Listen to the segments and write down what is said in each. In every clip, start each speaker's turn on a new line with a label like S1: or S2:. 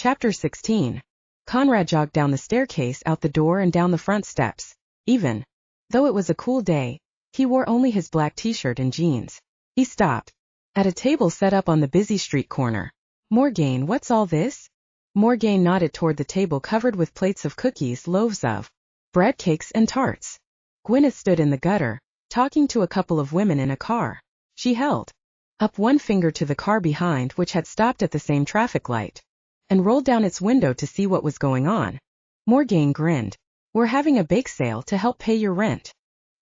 S1: Chapter 16. Konrad jogged down the staircase, out the door and down the front steps. Even though it was a cool day, he wore only his black t-shirt and jeans. He stopped at a table set up on the busy street corner. Morgane, what's all this? Morgane nodded toward the table covered with plates of cookies, loaves of bread, cakes, and tarts. Gwyneth stood in the gutter, talking to a couple of women in a car. She held up one finger to the car behind, which had stopped at the same traffic light, and rolled down its window to see what was going on. Morgane grinned. We're having a bake sale to help pay your rent.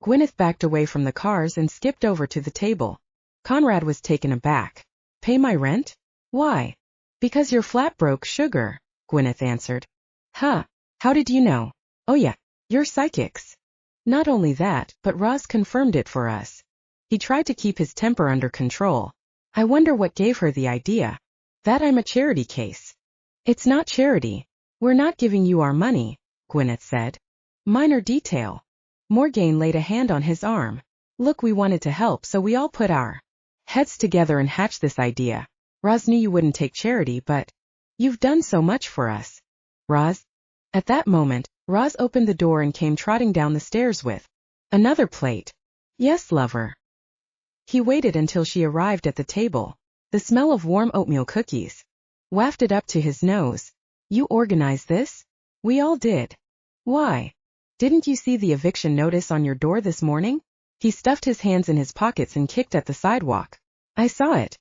S1: Gwyneth backed away from the cars and skipped over to the table. Konrad was taken aback. Pay my rent? Why? Because you're flat broke, sugar, Gwyneth answered. Huh, how did you know? Oh yeah, you're psychics. Not only that, but Roz confirmed it for us. He tried to keep his temper under control. I wonder what gave her the idea. That I'm a charity case. It's not charity. We're not giving you our money, Gwyneth said. Minor detail. Morgane laid a hand on his arm. Look, we wanted to help, so we all put our heads together and hatched this idea. Roz knew you wouldn't take charity, but you've done so much for us. Roz? At that moment, Roz opened the door and came trotting down the stairs with another plate. Yes, lover. He waited until she arrived at the table. The smell of warm oatmeal cookies wafted up to his nose. You organized this? We all did. Why? Didn't you see the eviction notice on your door this morning? He stuffed his hands in his pockets and kicked at the sidewalk. I saw it.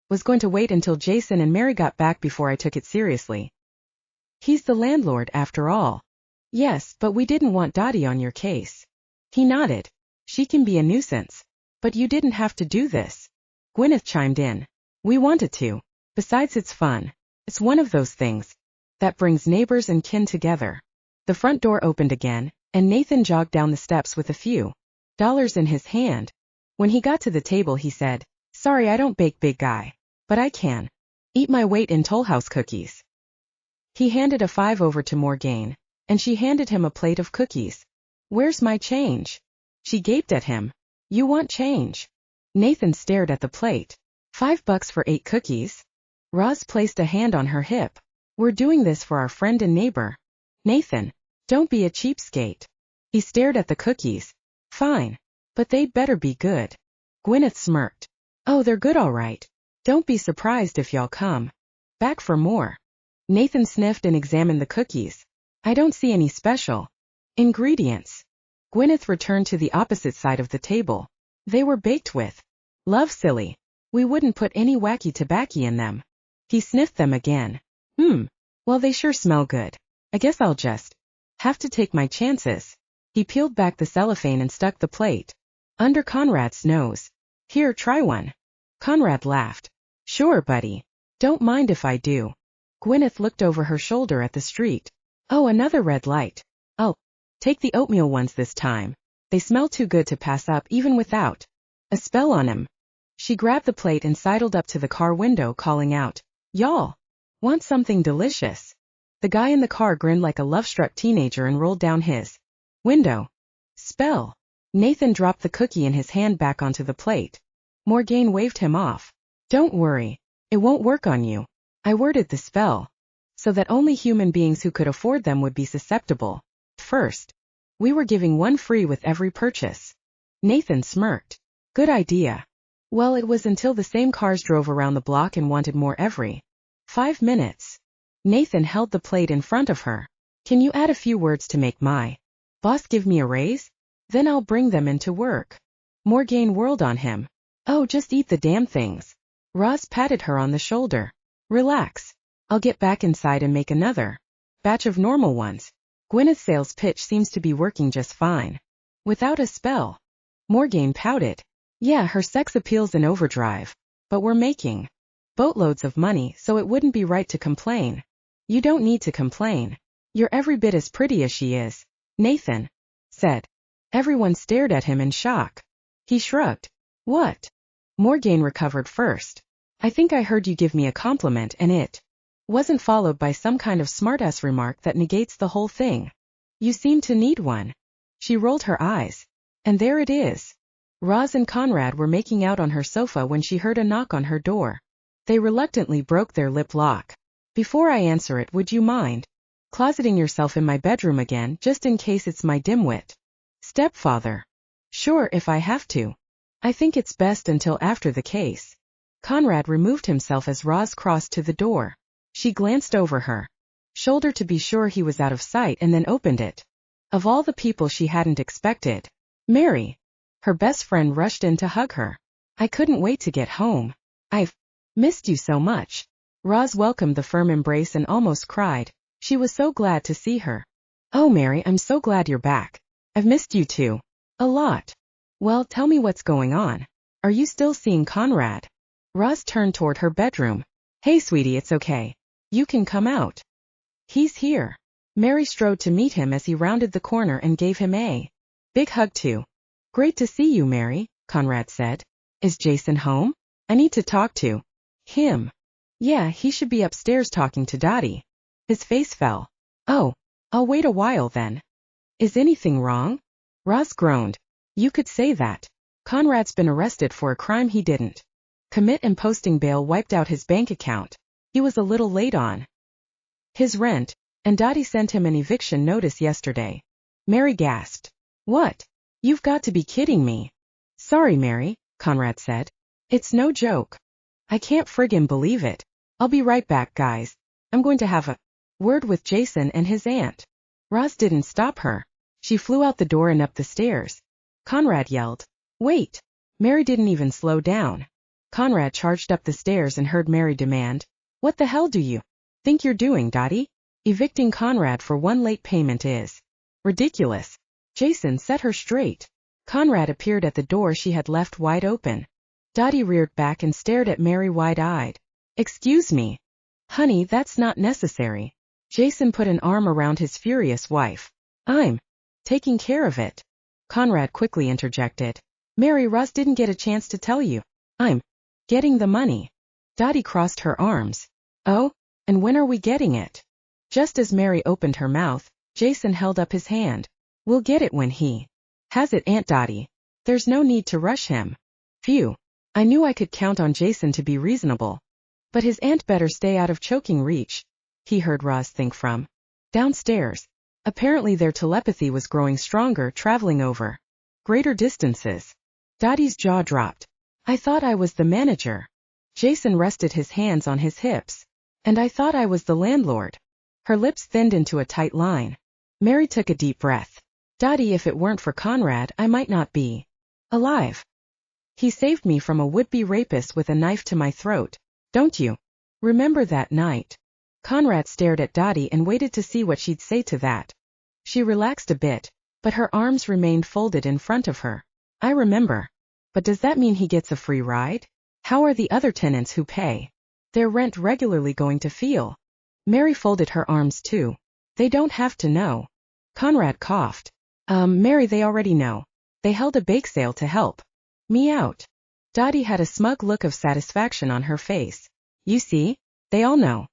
S1: Was going to wait until Jason and Mary got back before I took it seriously. He's the landlord after all. Yes, but we didn't want Dottie on your case. He nodded. She can be a nuisance. But you didn't have to do this. Gwyneth chimed in. We wanted to. Besides, it's fun. It's one of those things that brings neighbors and kin together. The front door opened again, and Nathan jogged down the steps with a few dollars in his hand. When he got to the table, he said, Sorry, I don't bake, big guy. But I can eat my weight in Toll House cookies. He handed a 5 over to Morgane, and she handed him a plate of cookies. Where's my change? She gaped at him. You want change? Nathan stared at the plate. $5 for 8 cookies? Roz placed a hand on her hip. We're doing this for our friend and neighbor. Nathan, don't be a cheapskate. He stared at the cookies. Fine. But they'd better be good. Gwyneth smirked. Oh, they're good all right. Don't be surprised if y'all come back for more. Nathan sniffed and examined the cookies. I don't see any special ingredients. Gwyneth returned to the opposite side of the table. They were baked with love, silly. We wouldn't put any wacky tobacco in them. He sniffed them again. Well, they sure smell good. I guess I'll just have to take my chances. He peeled back the cellophane and stuck the plate under Konrad's nose. Here, try one. Konrad laughed. Sure, buddy. Don't mind if I do. Gwyneth looked over her shoulder at the street. Oh, another red light. I'll take the oatmeal ones this time. They smell too good to pass up even without a spell on 'em. She grabbed the plate and sidled up to the car window, calling out, Y'all want something delicious? The guy in the car grinned like a love-struck teenager and rolled down his window. Spell. Nathan dropped the cookie in his hand back onto the plate. Morgane waved him off. Don't worry. It won't work on you. I worded the spell so that only human beings who could afford them would be susceptible. First, we were giving one free with every purchase. Nathan smirked. Good idea. Well, it was until the same cars drove around the block and wanted more every 5 minutes. Nathan held the plate in front of her. Can you add a few words to make my boss give me a raise? Then I'll bring them into work. Morgane whirled on him. Oh, just eat the damn things. Roz patted her on the shoulder. Relax. I'll get back inside and make another batch of normal ones. Gwyneth's sales pitch seems to be working just fine. Without a spell. Morgane pouted. Yeah, her sex appeal's in overdrive. But we're making boatloads of money, so it wouldn't be right to complain. You don't need to complain. You're every bit as pretty as she is, Nathan said. Everyone stared at him in shock. He shrugged. What? Morgane recovered first. I think I heard you give me a compliment and it wasn't followed by some kind of smartass remark that negates the whole thing. You seem to need one. She rolled her eyes. And there it is. Roz and Konrad were making out on her sofa when she heard a knock on her door. They reluctantly broke their lip lock. Before I answer it, would you mind closeting yourself in my bedroom again, just in case it's my dimwit stepfather? Sure, if I have to. I think it's best until after the case. Konrad removed himself as Roz crossed to the door. She glanced over her shoulder to be sure he was out of sight and then opened it. Of all the people she hadn't expected, Mary, her best friend, rushed in to hug her. I couldn't wait to get home. I've missed you so much. Roz welcomed the firm embrace and almost cried. She was so glad to see her. Oh, Mary, I'm so glad you're back. I've missed you too. A lot. Well, tell me what's going on. Are you still seeing Konrad? Roz turned toward her bedroom. Hey, sweetie, it's okay. You can come out. He's here. Mary strode to meet him as he rounded the corner and gave him a big hug too. Great to see you, Mary, Konrad said. Is Jason home? I need to talk to him. Yeah, he should be upstairs talking to Dottie. His face fell. Oh, I'll wait a while then. Is anything wrong? Roz groaned. You could say that. Konrad's been arrested for a crime he didn't commit, and posting bail wiped out his bank account. He was a little late on his rent, and Dottie sent him an eviction notice yesterday. Mary gasped. What? You've got to be kidding me. Sorry, Mary, Konrad said. It's no joke. I can't friggin' believe it. I'll be right back, guys. I'm going to have a word with Jason and his aunt. Roz didn't stop her. She flew out the door and up the stairs. Konrad yelled. Wait. Mary didn't even slow down. Konrad charged up the stairs and heard Mary demand, What the hell do you think you're doing, Dottie? Evicting Konrad for one late payment is ridiculous. Jason set her straight. Konrad appeared at the door she had left wide open. Dottie reared back and stared at Mary wide-eyed. Excuse me. Honey, that's not necessary. Jason put an arm around his furious wife. I'm taking care of it. Konrad quickly interjected. Mary, Roz didn't get a chance to tell you. I'm getting the money. Dottie crossed her arms. Oh, and when are we getting it? Just as Mary opened her mouth, Jason held up his hand. We'll get it when he has it, Aunt Dottie. There's no need to rush him. Phew. I knew I could count on Jason to be reasonable. But his aunt better stay out of choking reach, he heard Roz think from downstairs. Apparently their telepathy was growing stronger, traveling over greater distances. Dottie's jaw dropped. I thought I was the manager. Jason rested his hands on his hips. And I thought I was the landlord. Her lips thinned into a tight line. Mary took a deep breath. Dottie, if it weren't for Konrad, I might not be alive. He saved me from a would-be rapist with a knife to my throat. Don't you remember that night? Konrad stared at Dottie and waited to see what she'd say to that. She relaxed a bit, but her arms remained folded in front of her. I remember. But does that mean he gets a free ride? How are the other tenants who pay their rent regularly going to feel? Mary folded her arms too. They don't have to know. Konrad coughed. Mary, they already know. They held a bake sale to help me out. Dottie had a smug look of satisfaction on her face. You see? They all know.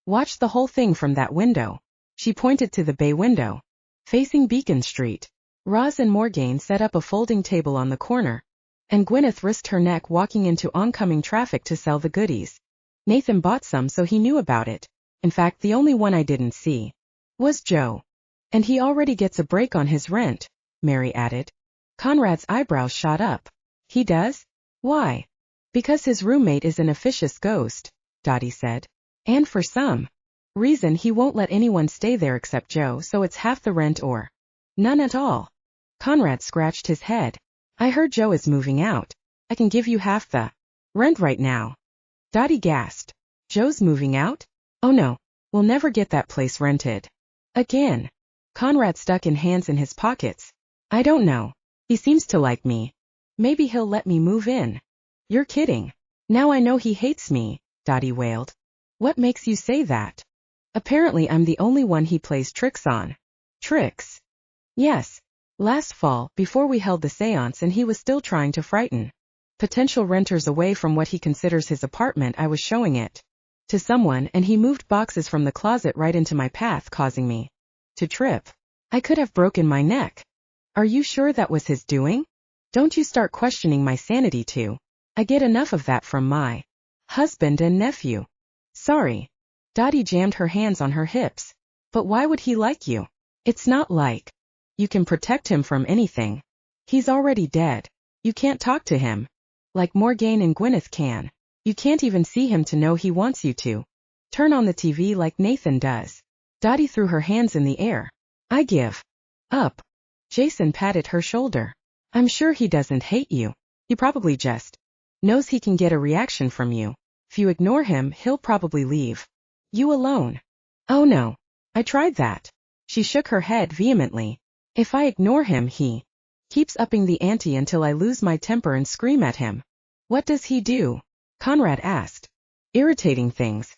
S1: Watch the whole thing from that window. She pointed to the bay window, facing Beacon Street. Roz and Morgane set up a folding table on the corner, and Gwyneth risked her neck walking into oncoming traffic to sell the goodies. Nathan bought some, so he knew about it. In fact, the only one I didn't see was Joe. And he already gets a break on his rent, Mary added. Konrad's eyebrows shot up. He does? Why? Because his roommate is an officious ghost, Dottie said. And for some reason he won't let anyone stay there except Joe, so it's half the rent or none at all. Konrad scratched his head. I heard Joe is moving out. I can give you half the rent right now. Dottie gasped. Joe's moving out? Oh no, we'll never get that place rented again. Konrad stuck his hands in his pockets. I don't know. He seems to like me. Maybe he'll let me move in. You're kidding. Now I know he hates me, Dottie wailed. What makes you say that? Apparently I'm the only one he plays tricks on. Tricks? Yes. Last fall, before we held the seance and he was still trying to frighten potential renters away from what he considers his apartment, I was showing it to someone and he moved boxes from the closet right into my path, causing me to trip. I could have broken my neck. Are you sure that was his doing? Don't you start questioning my sanity too. I get enough of that from my husband and nephew. Sorry. Dottie jammed her hands on her hips. But why would he like you? It's not like you can protect him from anything. He's already dead. You can't talk to him like Morgane and Gwyneth can. You can't even see him to know he wants you to. Turn on the TV like Nathan does. Dottie threw her hands in the air. I give up. Jason patted her shoulder. I'm sure he doesn't hate you. He probably just knows he can get a reaction from you. If you ignore him, he'll probably leave you alone. Oh no. I tried that. She shook her head vehemently. If I ignore him, he keeps upping the ante until I lose my temper and scream at him. What does he do? Konrad asked. Irritating things.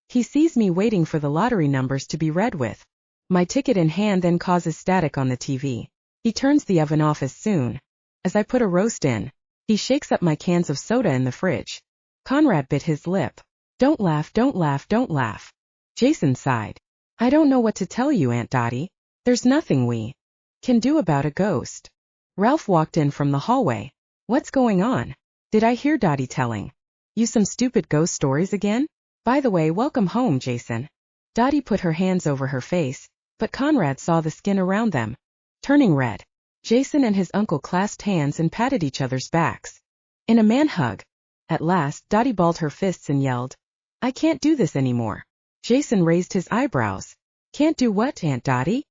S1: He sees me waiting for the lottery numbers to be read with my ticket in hand, then causes static on the TV. He turns the oven off as soon as I put a roast in. He shakes up my cans of soda in the fridge. Konrad bit his lip. Don't laugh, don't laugh, don't laugh. Jason sighed. I don't know what to tell you, Aunt Dottie. There's nothing we can do about a ghost. Ralph walked in from the hallway. What's going on? Did I hear Dottie telling you some stupid ghost stories again? By the way, welcome home, Jason. Dottie put her hands over her face, but Konrad saw the skin around them turning red. Jason and his uncle clasped hands and patted each other's backs in a man hug. At last, Dottie balled her fists and yelled, I can't do this anymore. Jason raised his eyebrows. Can't do what, Aunt Dottie?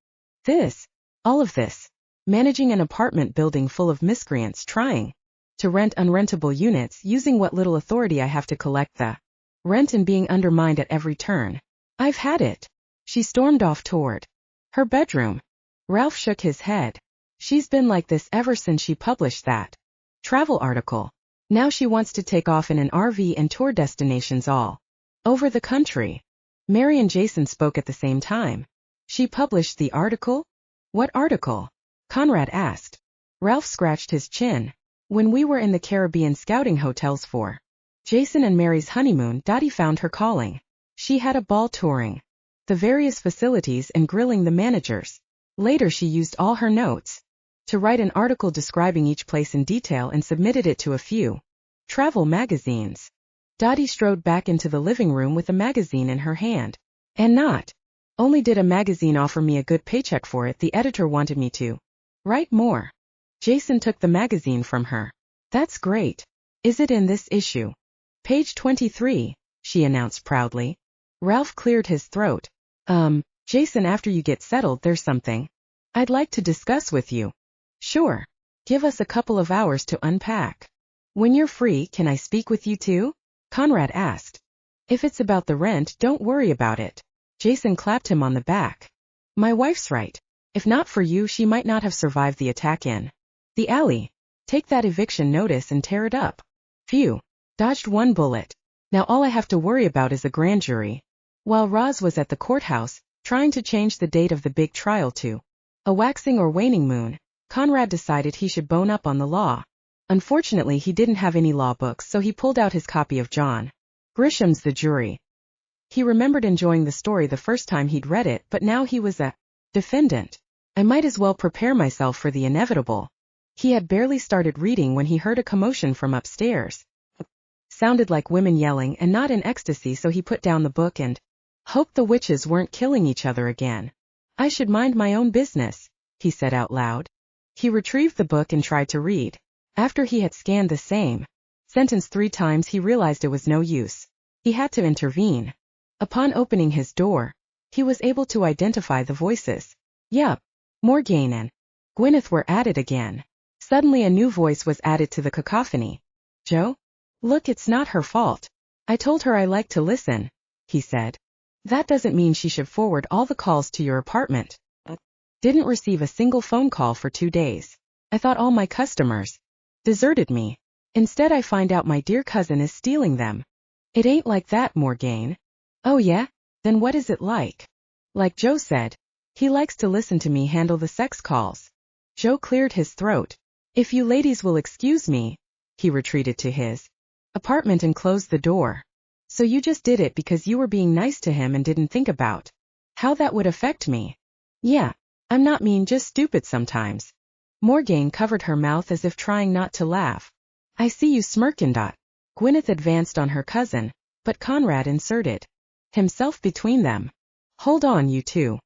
S1: This. All of this. Managing an apartment building full of miscreants trying to rent unrentable units, using what little authority I have to collect the rent, and being undermined at every turn. I've had it. She stormed off toward her bedroom. Ralph shook his head. She's been like this ever since she published that travel article. Now she wants to take off in an RV and tour destinations all over the country. Mary and Jason spoke at the same time. She published the article? What article? Konrad asked. Ralph scratched his chin. When we were in the Caribbean scouting hotels for Jason and Mary's honeymoon, Dottie found her calling. She had a ball touring the various facilities and grilling the managers. Later she used all her notes to write an article describing each place in detail and submitted it to a few travel magazines. Dottie strode back into the living room with a magazine in her hand. And not only did a magazine offer me a good paycheck for it, the editor wanted me to write more. Jason took the magazine from her. That's great. Is it in this issue? Page 23, she announced proudly. Ralph cleared his throat. Jason, after you get settled, there's something I'd like to discuss with you. Sure. Give us a couple of hours to unpack. When you're free, can I speak with you too? Konrad asked. If it's about the rent, don't worry about it. Jason clapped him on the back. My wife's right. If not for you, she might not have survived the attack in the alley. Take that eviction notice and tear it up. Phew. Dodged one bullet. Now all I have to worry about is a grand jury. While Roz was at the courthouse, trying to change the date of the big trial to a waxing or waning moon, Konrad decided he should bone up on the law. Unfortunately, he didn't have any law books, so he pulled out his copy of John Grisham's The Jury. He remembered enjoying the story the first time he'd read it, but now he was a defendant. I might as well prepare myself for the inevitable. He had barely started reading when he heard a commotion from upstairs. Sounded like women yelling and not in ecstasy, so he put down the book and hoped the witches weren't killing each other again. I should mind my own business, he said out loud. He retrieved the book and tried to read. After he had scanned the same sentence 3 times, he realized it was no use. He had to intervene. Upon opening his door, he was able to identify the voices. Yup, Morgane and Gwyneth were at it again. Suddenly a new voice was added to the cacophony. Joe? Look, it's not her fault. I told her I like to listen, he said. That doesn't mean she should forward all the calls to your apartment. Didn't receive a single phone call for 2 days. I thought all my customers deserted me. Instead I find out my dear cousin is stealing them. It ain't like that, Morgane. Oh yeah? Then what is it like? Like Joe said. He likes to listen to me handle the sex calls. Joe cleared his throat. If you ladies will excuse me. He retreated to his apartment and closed the door. So you just did it because you were being nice to him and didn't think about how that would affect me. Yeah, I'm not mean, just stupid sometimes. Morgane covered her mouth as if trying not to laugh. I see you smirking. Gwyneth advanced on her cousin, but Konrad inserted himself between them. Hold on, you two.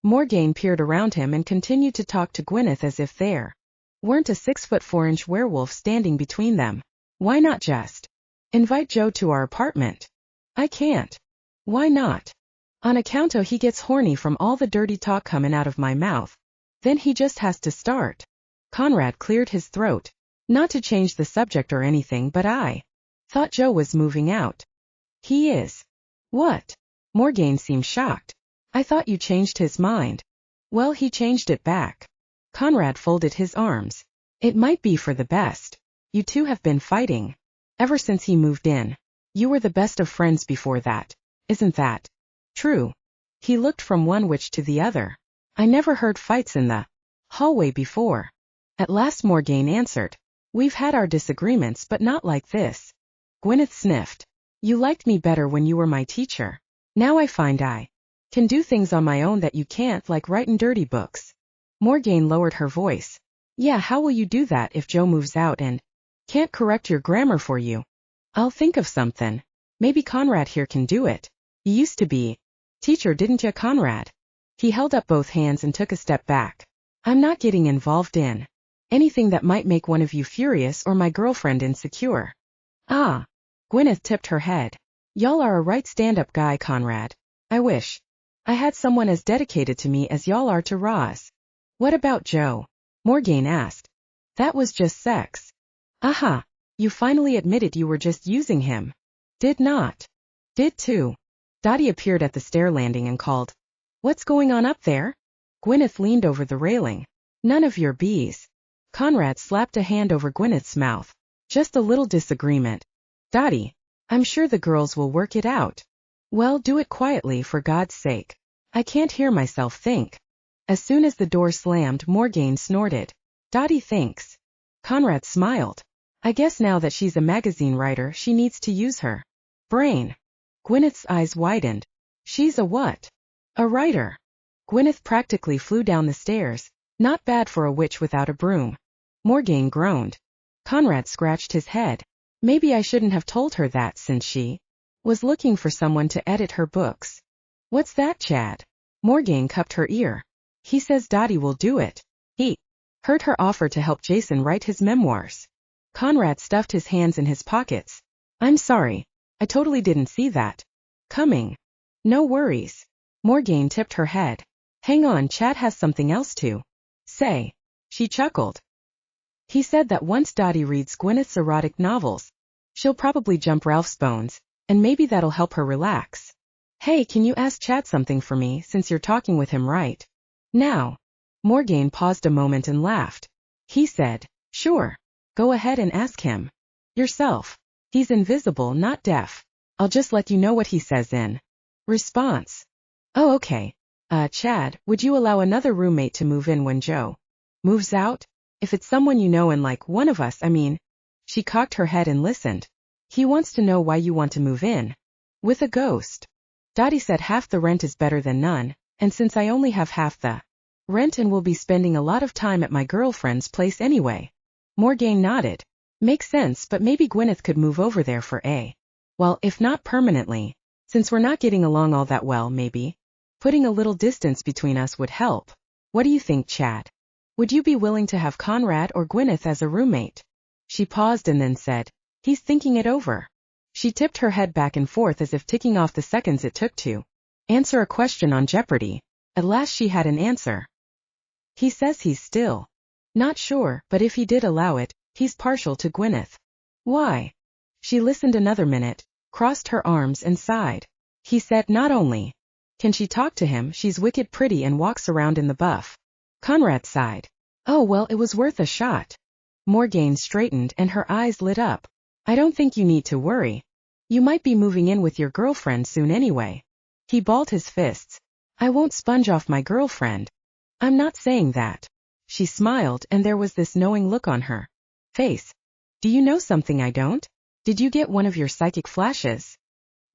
S1: Morgaine peered around him and continued to talk to Gwyneth as if there weren't a 6'4" werewolf standing between them. Why not just invite Joe to our apartment? I can't. Why not? On account of he gets horny from all the dirty talk coming out of my mouth. Then he just has to start. Konrad cleared his throat. Not to change the subject or anything, but I thought Joe was moving out. He is. What? Morgaine seemed shocked. I thought you changed his mind. Well, he changed it back. Konrad folded his arms. It might be for the best. You two have been fighting ever since he moved in. You were the best of friends before that. Isn't that true? He looked from one witch to the other. I never heard fights in the hallway before. At last Morgaine answered. We've had our disagreements, but not like this. Gwyneth sniffed. You liked me better when you were my teacher. Now I find I can do things on my own that you can't, like writing dirty books. Morgaine lowered her voice. Yeah, how will you do that if Joe moves out and can't correct your grammar for you? I'll think of something. Maybe Konrad here can do it. You used to be teacher, didn't you, Konrad? He held up both hands and took a step back. I'm not getting involved in anything that might make one of you furious or my girlfriend insecure. Ah. Gwyneth tipped her head. Y'all are a right stand-up guy, Konrad. I wish I had someone as dedicated to me as y'all are to Roz. What about Joe? Morgaine asked. That was just sex. Aha. You finally admitted you were just using him. Did not. Did too. Dottie appeared at the stair landing and called. What's going on up there? Gwyneth leaned over the railing. None of your bees. Konrad slapped a hand over Gwyneth's mouth. Just a little disagreement. Dottie, I'm sure the girls will work it out. Well, do it quietly, for God's sake. I can't hear myself think. As soon as the door slammed, Morgaine snorted. Dottie thinks. Konrad smiled. I guess now that she's a magazine writer, she needs to use her brain. Gwyneth's eyes widened. She's a what? A writer. Gwyneth practically flew down the stairs. Not bad for a witch without a broom. Morgaine groaned. Konrad scratched his head. Maybe I shouldn't have told her that, since she was looking for someone to edit her books. What's that, Chad? Morgaine cupped her ear. He says Dottie will do it. He heard her offer to help Jason write his memoirs. Konrad stuffed his hands in his pockets. I'm sorry. I totally didn't see that coming. No worries. Morgaine tipped her head. Hang on, Chad has something else to say. She chuckled. He said that once Dottie reads Gwyneth's erotic novels, she'll probably jump Ralph's bones, and maybe that'll help her relax. Hey, can you ask Chad something for me, since you're talking with him right now? Morgaine paused a moment and laughed. He said, sure. Go ahead and ask him yourself. He's invisible, not deaf. I'll just let you know what he says in response. Oh, okay. Chad, would you allow another roommate to move in when Joe moves out? If it's someone you know, and like one of us, I mean. She cocked her head and listened. He wants to know why you want to move in with a ghost. Dottie said half the rent is better than none, and since I only have half the rent and will be spending a lot of time at my girlfriend's place anyway. Morgaine nodded. Makes sense, but maybe Gwyneth could move over there for a while, if not permanently. Since we're not getting along all that well, maybe putting a little distance between us would help. What do you think, Chad? Would you be willing to have Konrad or Gwyneth as a roommate? She paused and then said, he's thinking it over. She tipped her head back and forth as if ticking off the seconds it took to answer a question on Jeopardy. At last she had an answer. He says he's still not sure, but if he did allow it, he's partial to Gwyneth. Why? She listened another minute, crossed her arms and sighed. He said not only can she talk to him, she's wicked pretty and walks around in the buff. Konrad sighed. Oh well, it was worth a shot. Morgaine straightened and her eyes lit up. I don't think you need to worry. You might be moving in with your girlfriend soon anyway. He balled his fists. I won't sponge off my girlfriend. I'm not saying that. She smiled and there was this knowing look on her face. Do you know something I don't? Did you get one of your psychic flashes?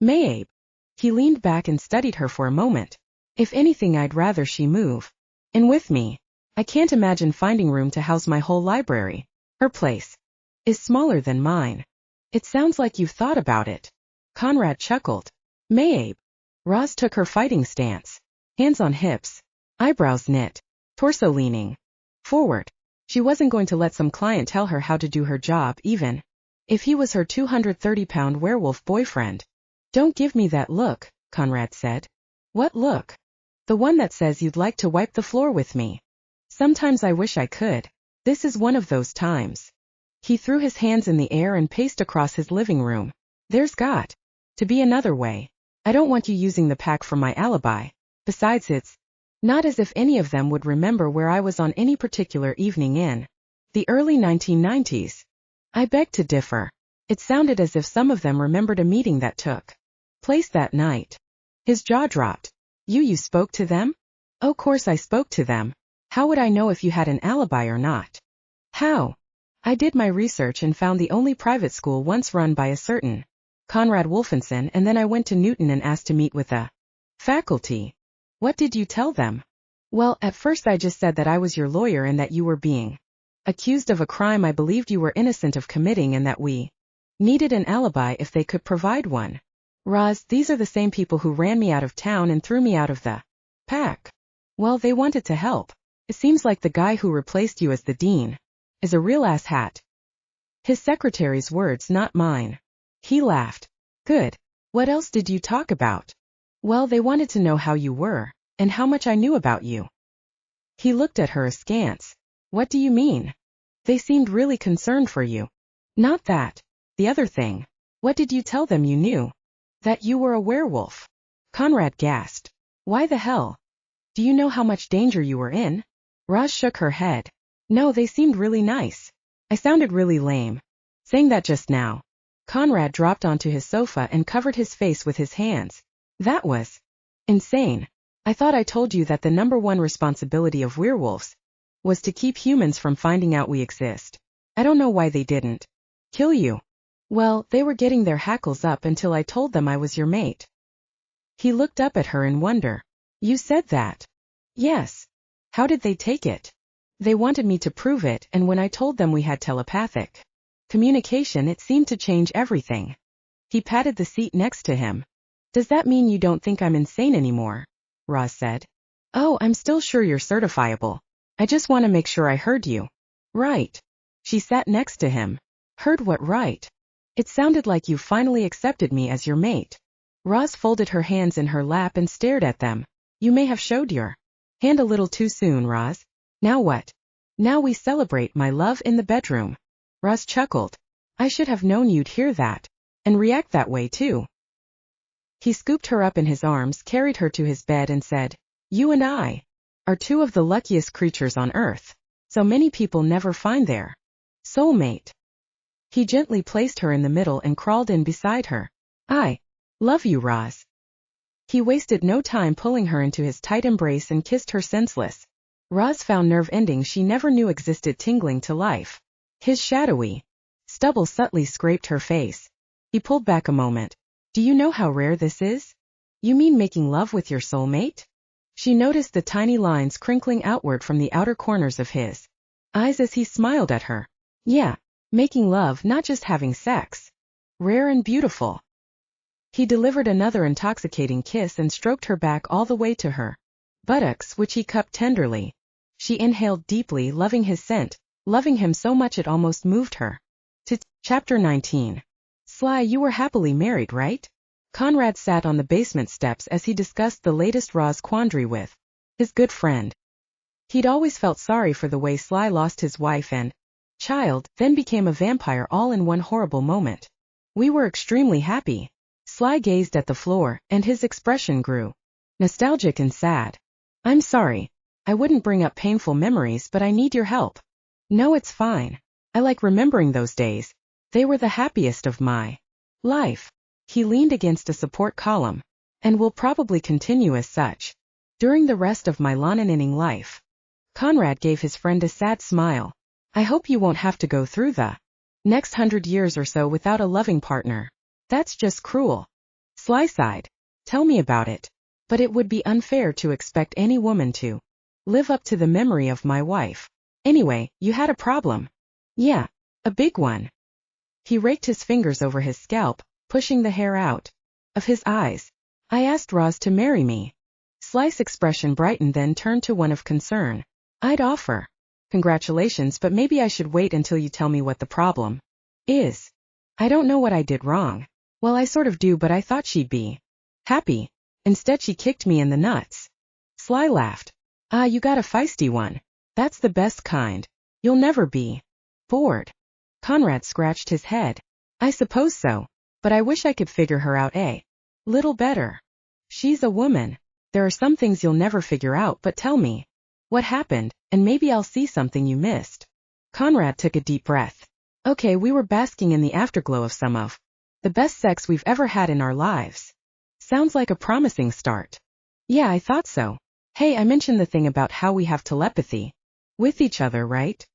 S1: Maybe. He leaned back and studied her for a moment. If anything, I'd rather she move in with me. I can't imagine finding room to house my whole library. Her place is smaller than mine. It sounds like you've thought about it. Konrad chuckled. Maybe. Roz took her fighting stance. Hands on hips. Eyebrows knit. Torso leaning forward. She wasn't going to let some client tell her how to do her job, even if he was her 230-pound werewolf boyfriend. Don't give me that look, Konrad said. What look? The one that says you'd like to wipe the floor with me. Sometimes I wish I could. This is one of those times. He threw his hands in the air and paced across his living room. There's got to be another way. I don't want you using the pack for my alibi. Besides, it's not as if any of them would remember where I was on any particular evening in the early 1990s. I beg to differ. It sounded as if some of them remembered a meeting that took place that night. His jaw dropped. You spoke to them? Oh, of course I spoke to them. How would I know if you had an alibi or not? How? I did my research and found the only private school once run by a certain Konrad Wolfensen, and then I went to Newton and asked to meet with the faculty. What did you tell them? Well, at first I just said that I was your lawyer and that you were being accused of a crime I believed you were innocent of committing, and that we needed an alibi if they could provide one. Roz, these are the same people who ran me out of town and threw me out of the pack. Well, they wanted to help. It seems like the guy who replaced you as the dean is a real asshat. His secretary's words, not mine. He laughed. Good. What else did you talk about? Well, they wanted to know how you were, and how much I knew about you. He looked at her askance. What do you mean? They seemed really concerned for you. Not that. The other thing. What did you tell them you knew? That you were a werewolf. Konrad gasped. Why the hell? Do you know how much danger you were in? Roz shook her head. No, they seemed really nice. I sounded really lame saying that just now. Konrad dropped onto his sofa and covered his face with his hands. That was insane. I thought I told you that the #1 responsibility of werewolves was to keep humans from finding out we exist. I don't know why they didn't kill you. Well, they were getting their hackles up until I told them I was your mate. He looked up at her in wonder. You said that? Yes. How did they take it? They wanted me to prove it, and when I told them we had telepathic communication, it seemed to change everything. He patted the seat next to him. Does that mean you don't think I'm insane anymore? Roz said. Oh, I'm still sure you're certifiable. I just want to make sure I heard you. Right. She sat next to him. Heard what right? It sounded like you finally accepted me as your mate. Roz folded her hands in her lap and stared at them. You may have showed your hand a little too soon, Roz. Now what? Now we celebrate, my love, in the bedroom. Roz chuckled. I should have known you'd hear that and react that way too. He scooped her up in his arms, carried her to his bed, and said, You and I are two of the luckiest creatures on earth. So many people never find their soulmate. He gently placed her in the middle and crawled in beside her. I love you, Roz. He wasted no time pulling her into his tight embrace and kissed her senseless. Roz found nerve endings she never knew existed tingling to life. His shadowy stubble subtly scraped her face. He pulled back a moment. Do you know how rare this is? You mean making love with your soulmate? She noticed the tiny lines crinkling outward from the outer corners of his eyes as he smiled at her. Yeah, making love, not just having sex. Rare and beautiful. He delivered another intoxicating kiss and stroked her back all the way to her buttocks, which he cupped tenderly. She inhaled deeply, loving his scent, loving him so much it almost moved her. Chapter 19. Sly, you were happily married, right? Konrad sat on the basement steps as he discussed the latest Roz quandary with his good friend. He'd always felt sorry for the way Sly lost his wife and child, then became a vampire all in one horrible moment. We were extremely happy. Sly gazed at the floor, and his expression grew nostalgic and sad. I'm sorry. I wouldn't bring up painful memories, but I need your help. No, it's fine. I like remembering those days. They were the happiest of my life. He leaned against a support column, and will probably continue as such during the rest of my long-inning life. Konrad gave his friend a sad smile. I hope you won't have to go through the next 100 years or so without a loving partner. That's just cruel. Sly sighed. Tell me about it. But it would be unfair to expect any woman to live up to the memory of my wife. Anyway, you had a problem. Yeah, a big one. He raked his fingers over his scalp, pushing the hair out of his eyes. I asked Roz to marry me. Sly's expression brightened, then turned to one of concern. I'd offer. Congratulations, but maybe I should wait until you tell me what the problem is. I don't know what I did wrong. Well, I sort of do, but I thought she'd be happy. Instead, she kicked me in the nuts. Sly laughed. Ah, you got a feisty one. That's the best kind. You'll never be bored. Konrad scratched his head. I suppose so, but I wish I could figure her out a little better. She's a woman. There are some things you'll never figure out, but tell me what happened, and maybe I'll see something you missed. Konrad took a deep breath. Okay, we were basking in the afterglow of some of the best sex we've ever had in our lives. Sounds like a promising start. Yeah, I thought so. Hey, I mentioned the thing about how we have telepathy with each other, right?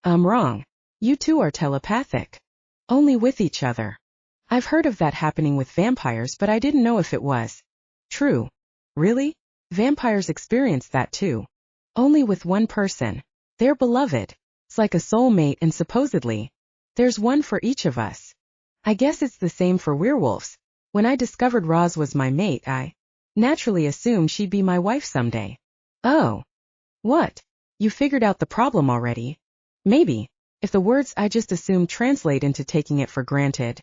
S1: Wrong. You two are telepathic. Only with each other. I've heard of that happening with vampires, but I didn't know if it was true. Really? Vampires experience that too. Only with one person. They're beloved. It's like a soulmate, and supposedly there's one for each of us. I guess it's the same for werewolves. When I discovered Roz was my mate, I naturally assumed she'd be my wife someday. Oh. What? You figured out the problem already? Maybe. If the words I just assumed translate into taking it for granted.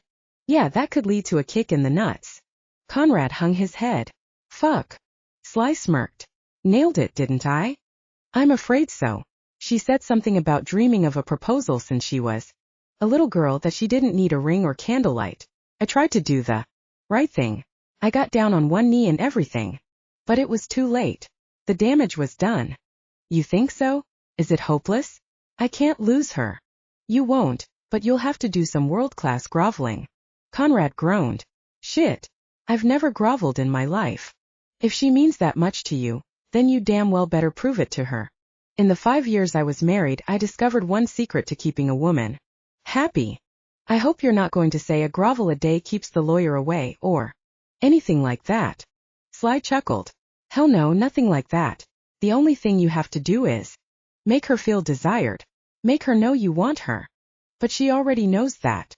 S1: Yeah, that could lead to a kick in the nuts. Konrad hung his head. Fuck. Sly smirked. Nailed it, didn't I? I'm afraid so. She said something about dreaming of a proposal since she was a little girl, that she didn't need a ring or candlelight. I tried to do the right thing. I got down on one knee and everything. But it was too late. The damage was done. You think so? Is it hopeless? I can't lose her. You won't, but you'll have to do some world-class groveling. Konrad groaned. Shit. I've never groveled in my life. If she means that much to you, then you damn well better prove it to her. In the 5 years I was married, I discovered one secret to keeping a woman happy. I hope you're not going to say a grovel a day keeps the lawyer away, or anything like that. Sly chuckled. Hell no, nothing like that. The only thing you have to do is make her feel desired. Make her know you want her. But she already knows that.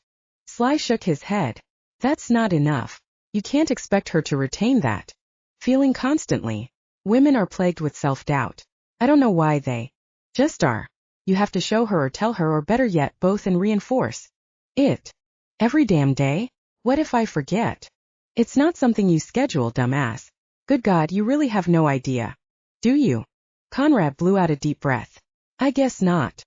S1: Sly shook his head. That's not enough. You can't expect her to retain that feeling constantly. Women are plagued with self-doubt. I don't know why, they just are. You have to show her or tell her, or better yet, both, and reinforce it every damn day. What if I forget? It's not something you schedule, dumbass. Good God, you really have no idea. Do you? Konrad blew out a deep breath. I guess not.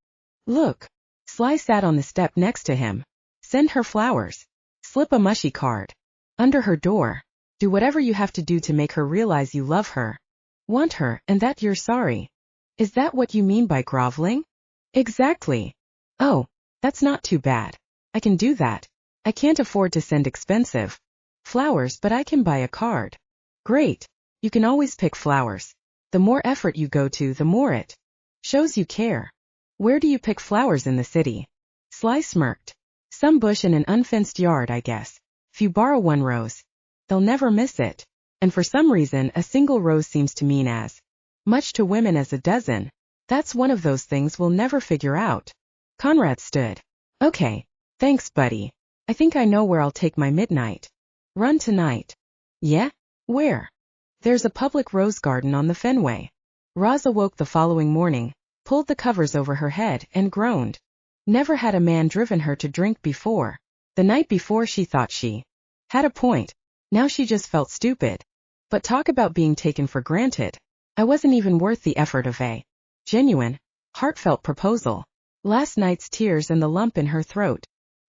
S1: Look. Sly sat on the step next to him. Send her flowers. Slip a mushy card under her door. Do whatever you have to do to make her realize you love her, want her, and that you're sorry. Is that what you mean by groveling? Exactly. Oh, that's not too bad. I can do that. I can't afford to send expensive flowers, but I can buy a card. Great. You can always pick flowers. The more effort you go to, the more it shows you care. Where do you pick flowers in the city? Sly smirked. Some bush in an unfenced yard, I guess. If you borrow one rose, they'll never miss it. And for some reason, a single rose seems to mean as much to women as a dozen. That's one of those things we'll never figure out. Konrad stood. Okay. Thanks, buddy. I think I know where I'll take my midnight run tonight. Yeah? Where? There's a public rose garden on the Fenway. Roz awoke the following morning, pulled the covers over her head, and groaned. Never had a man driven her to drink before. The night before she thought she had a point. Now she just felt stupid. But talk about being taken for granted. I wasn't even worth the effort of a genuine, heartfelt proposal. Last night's tears and the lump in her throat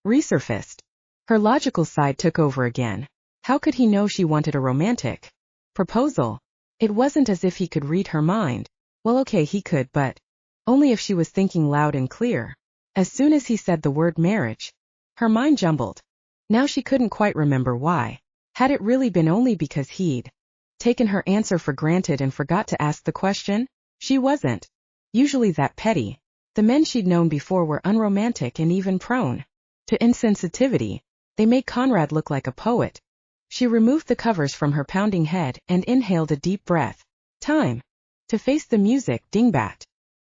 S1: resurfaced. Her logical side took over again. How could he know she wanted a romantic proposal? It wasn't as if he could read her mind. Well, okay, he could, but only if she was thinking loud and clear. As soon as he said the word marriage, her mind jumbled. Now she couldn't quite remember why. Had it really been only because he'd taken her answer for granted and forgot to ask the question? She wasn't usually that petty. The men she'd known before were unromantic and even prone to insensitivity. They made Konrad look like a poet. She removed the covers from her pounding head and inhaled a deep breath. Time to face the music, dingbat.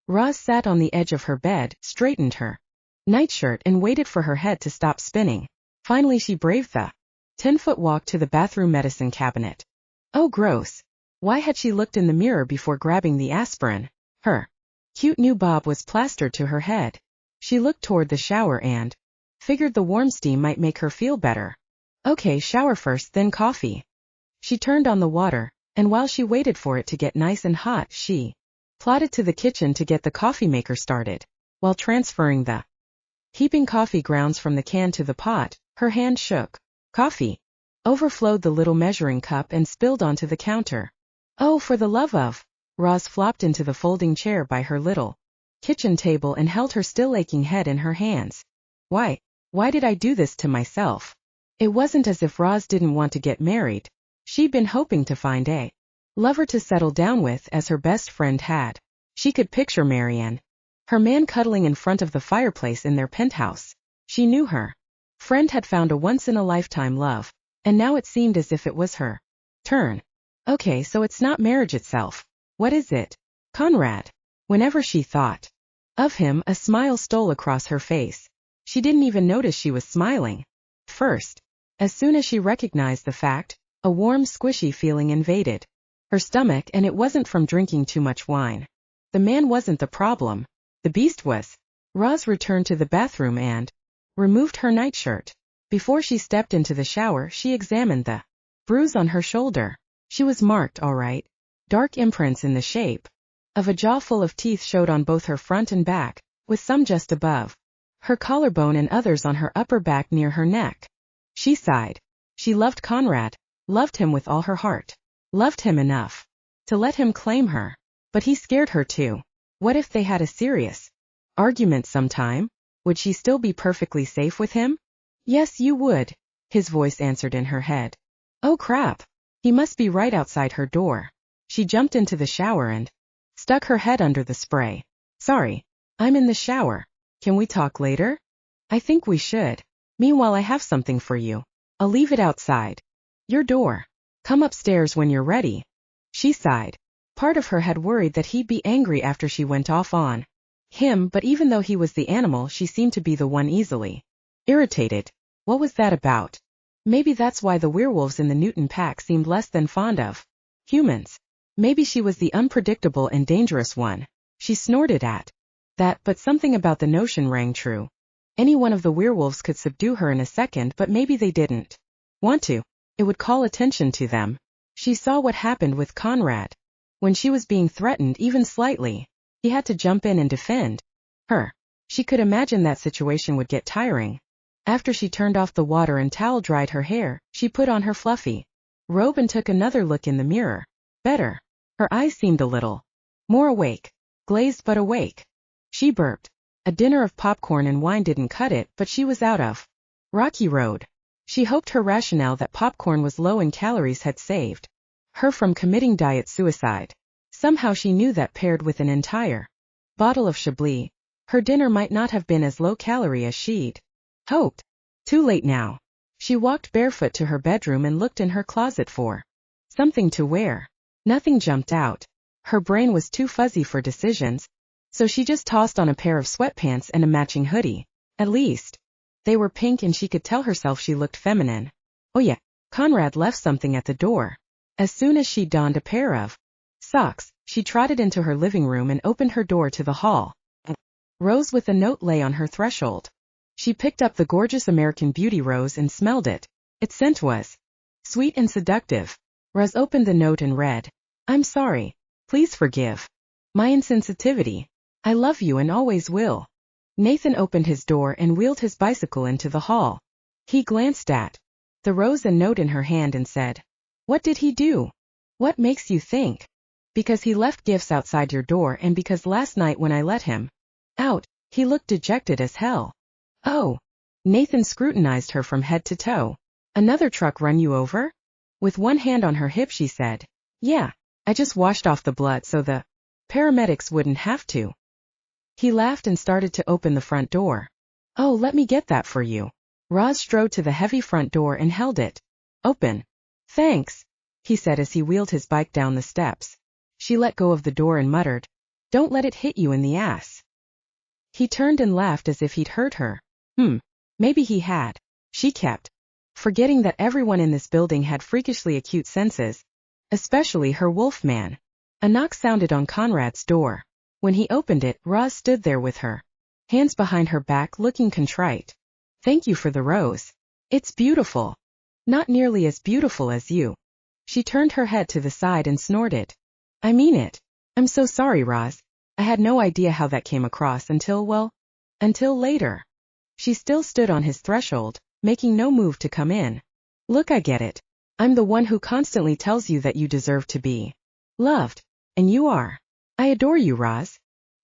S1: Roz sat on the edge of her bed, straightened her nightshirt, and waited for her head to stop spinning. Finally she braved the 10-foot walk to the bathroom medicine cabinet. Oh gross. Why had she looked in the mirror before grabbing the aspirin? Her cute new bob was plastered to her head. She looked toward the shower and figured the warm steam might make her feel better. Okay, shower first, then coffee. She turned on the water, and while she waited for it to get nice and hot, she plodded to the kitchen to get the coffee maker started. While transferring the heaping coffee grounds from the can to the pot, her hand shook. Coffee overflowed the little measuring cup and spilled onto the counter. Oh, for the love of! Roz flopped into the folding chair by her little kitchen table and held her still aching head in her hands. Why did I do this to myself? It wasn't as if Roz didn't want to get married. She'd been hoping to find a lover to settle down with as her best friend had. She could picture Marianne, her man cuddling in front of the fireplace in their penthouse. She knew her friend had found a once-in-a-lifetime love, and now it seemed as if it was her turn. Okay, so it's not marriage itself. What is it? Konrad. Whenever she thought of him, a smile stole across her face. She didn't even notice she was smiling. First, as soon as she recognized the fact, a warm, squishy feeling invaded her stomach, and it wasn't from drinking too much wine. The man wasn't the problem. The beast was. Roz returned to the bathroom and removed her nightshirt. Before she stepped into the shower, she examined the bruise on her shoulder. She was marked, all right. Dark imprints in the shape of a jaw full of teeth showed on both her front and back, with some just above her collarbone and others on her upper back near her neck. She sighed. She loved Konrad, loved him with all her heart, loved him enough to let him claim her. But he scared her too. What if they had a serious argument sometime? Would she still be perfectly safe with him? Yes, you would, his voice answered in her head. Oh crap. He must be right outside her door. She jumped into the shower and stuck her head under the spray. Sorry, I'm in the shower. Can we talk later? I think we should. Meanwhile, I have something for you. I'll leave it outside your door. Come upstairs when you're ready. She sighed. Part of her had worried that he'd be angry after she went off on him, but even though he was the animal, she seemed to be the one easily irritated. What was that about? Maybe that's why the werewolves in the Newton pack seemed less than fond of humans. Maybe she was the unpredictable and dangerous one. She snorted at that, but something about the notion rang true. Any one of the werewolves could subdue her in a second, but maybe they didn't want to. It would call attention to them. She saw what happened with Konrad. When she was being threatened, even slightly, he had to jump in and defend her. She could imagine that situation would get tiring. After she turned off the water and towel dried her hair, she put on her fluffy robe and took another look in the mirror. Better. Her eyes seemed a little more awake. Glazed but awake. She burped. A dinner of popcorn and wine didn't cut it, but she was out of rocky road. She hoped her rationale that popcorn was low in calories had saved her from committing diet suicide. Somehow she knew that paired with an entire bottle of Chablis, her dinner might not have been as low calorie as she'd hoped. Too late now. She walked barefoot to her bedroom and looked in her closet for something to wear. Nothing jumped out. Her brain was too fuzzy for decisions, so she just tossed on a pair of sweatpants and a matching hoodie. At least they were pink and she could tell herself she looked feminine. Oh yeah, Konrad left something at the door. As soon as she donned a pair of socks, she trotted into her living room and opened her door to the hall. Rose with a note lay on her threshold. She picked up the gorgeous American Beauty rose and smelled it. Its scent was sweet and seductive. Roz opened the note and read, I'm sorry. Please forgive my insensitivity. I love you and always will. Nathan opened his door and wheeled his bicycle into the hall. He glanced at the rose and note in her hand and said, What did he do? What makes you think? Because he left gifts outside your door and because last night when I let him out, he looked dejected as hell. Oh. Nathan scrutinized her from head to toe. Another truck run you over? With one hand on her hip she said, Yeah, I just washed off the blood so the paramedics wouldn't have to. He laughed and started to open the front door. Oh, let me get that for you. Roz strode to the heavy front door and held it open. Thanks, he said as he wheeled his bike down the steps. She let go of the door and muttered, Don't let it hit you in the ass. He turned and laughed as if he'd hurt her. Maybe he had. She kept forgetting that everyone in this building had freakishly acute senses, especially her wolfman. A knock sounded on Konrad's door. When he opened it, Roz stood there with her hands behind her back looking contrite. Thank you for the rose. It's beautiful. Not nearly as beautiful as you. She turned her head to the side and snorted. I mean it. I'm so sorry, Roz. I had no idea how that came across until later. She still stood on his threshold, making no move to come in. Look, I get it. I'm the one who constantly tells you that you deserve to be loved. And you are. I adore you, Roz.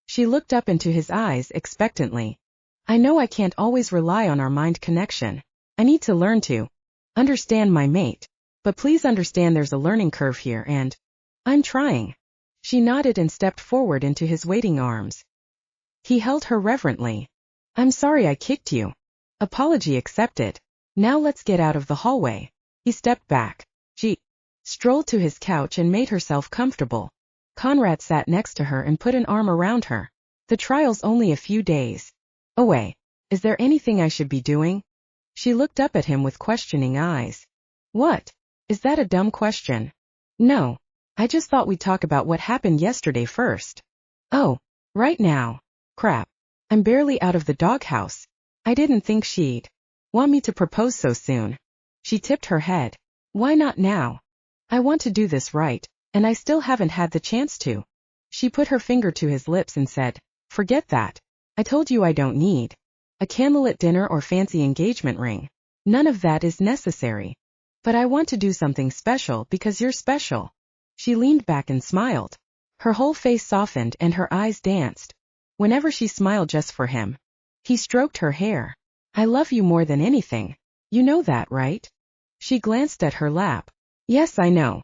S1: She looked up into his eyes expectantly. I know I can't always rely on our mind connection. I need to learn to understand my mate. But please understand there's a learning curve here and I'm trying. She nodded and stepped forward into his waiting arms. He held her reverently. I'm sorry I kicked you. Apology accepted. Now let's get out of the hallway. He stepped back. She strolled to his couch and made herself comfortable. Konrad sat next to her and put an arm around her. The trial's only a few days away. Is there anything I should be doing? She looked up at him with questioning eyes. What? Is that a dumb question? No. I just thought we'd talk about what happened yesterday first. Oh, right now. Crap. I'm barely out of the doghouse. I didn't think she'd want me to propose so soon. She tipped her head. Why not now? I want to do this right, and I still haven't had the chance to. She put her finger to his lips and said, Forget that. I told you I don't need a candlelit dinner or fancy engagement ring. None of that is necessary. But I want to do something special because you're special. She leaned back and smiled. Her whole face softened and her eyes danced. Whenever she smiled just for him. He stroked her hair. I love you more than anything. You know that, right? She glanced at her lap. Yes, I know.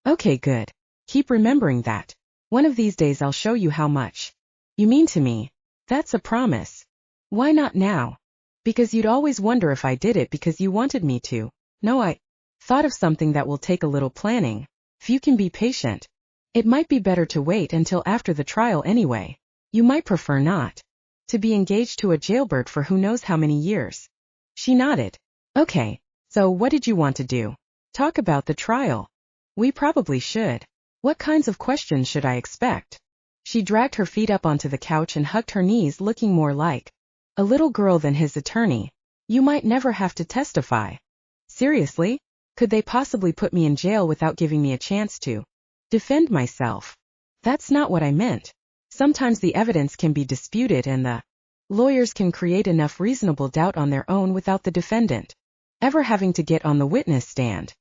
S1: Okay, good. Keep remembering that. One of these days I'll show you how much you mean to me. That's a promise. Why not now? Because you'd always wonder if I did it because you wanted me to. No, I thought of something that will take a little planning. If you can be patient. It might be better to wait until after the trial anyway. You might prefer not to be engaged to a jailbird for who knows how many years. She nodded. Okay, so what did you want to do? Talk about the trial. We probably should. What kinds of questions should I expect? She dragged her feet up onto the couch and hugged her knees, looking more like a little girl than his attorney. You might never have to testify. Seriously? Could they possibly put me in jail without giving me a chance to defend myself? That's not what I meant. Sometimes the evidence can be disputed and the lawyers can create enough reasonable doubt on their own without the defendant ever having to get on the witness stand.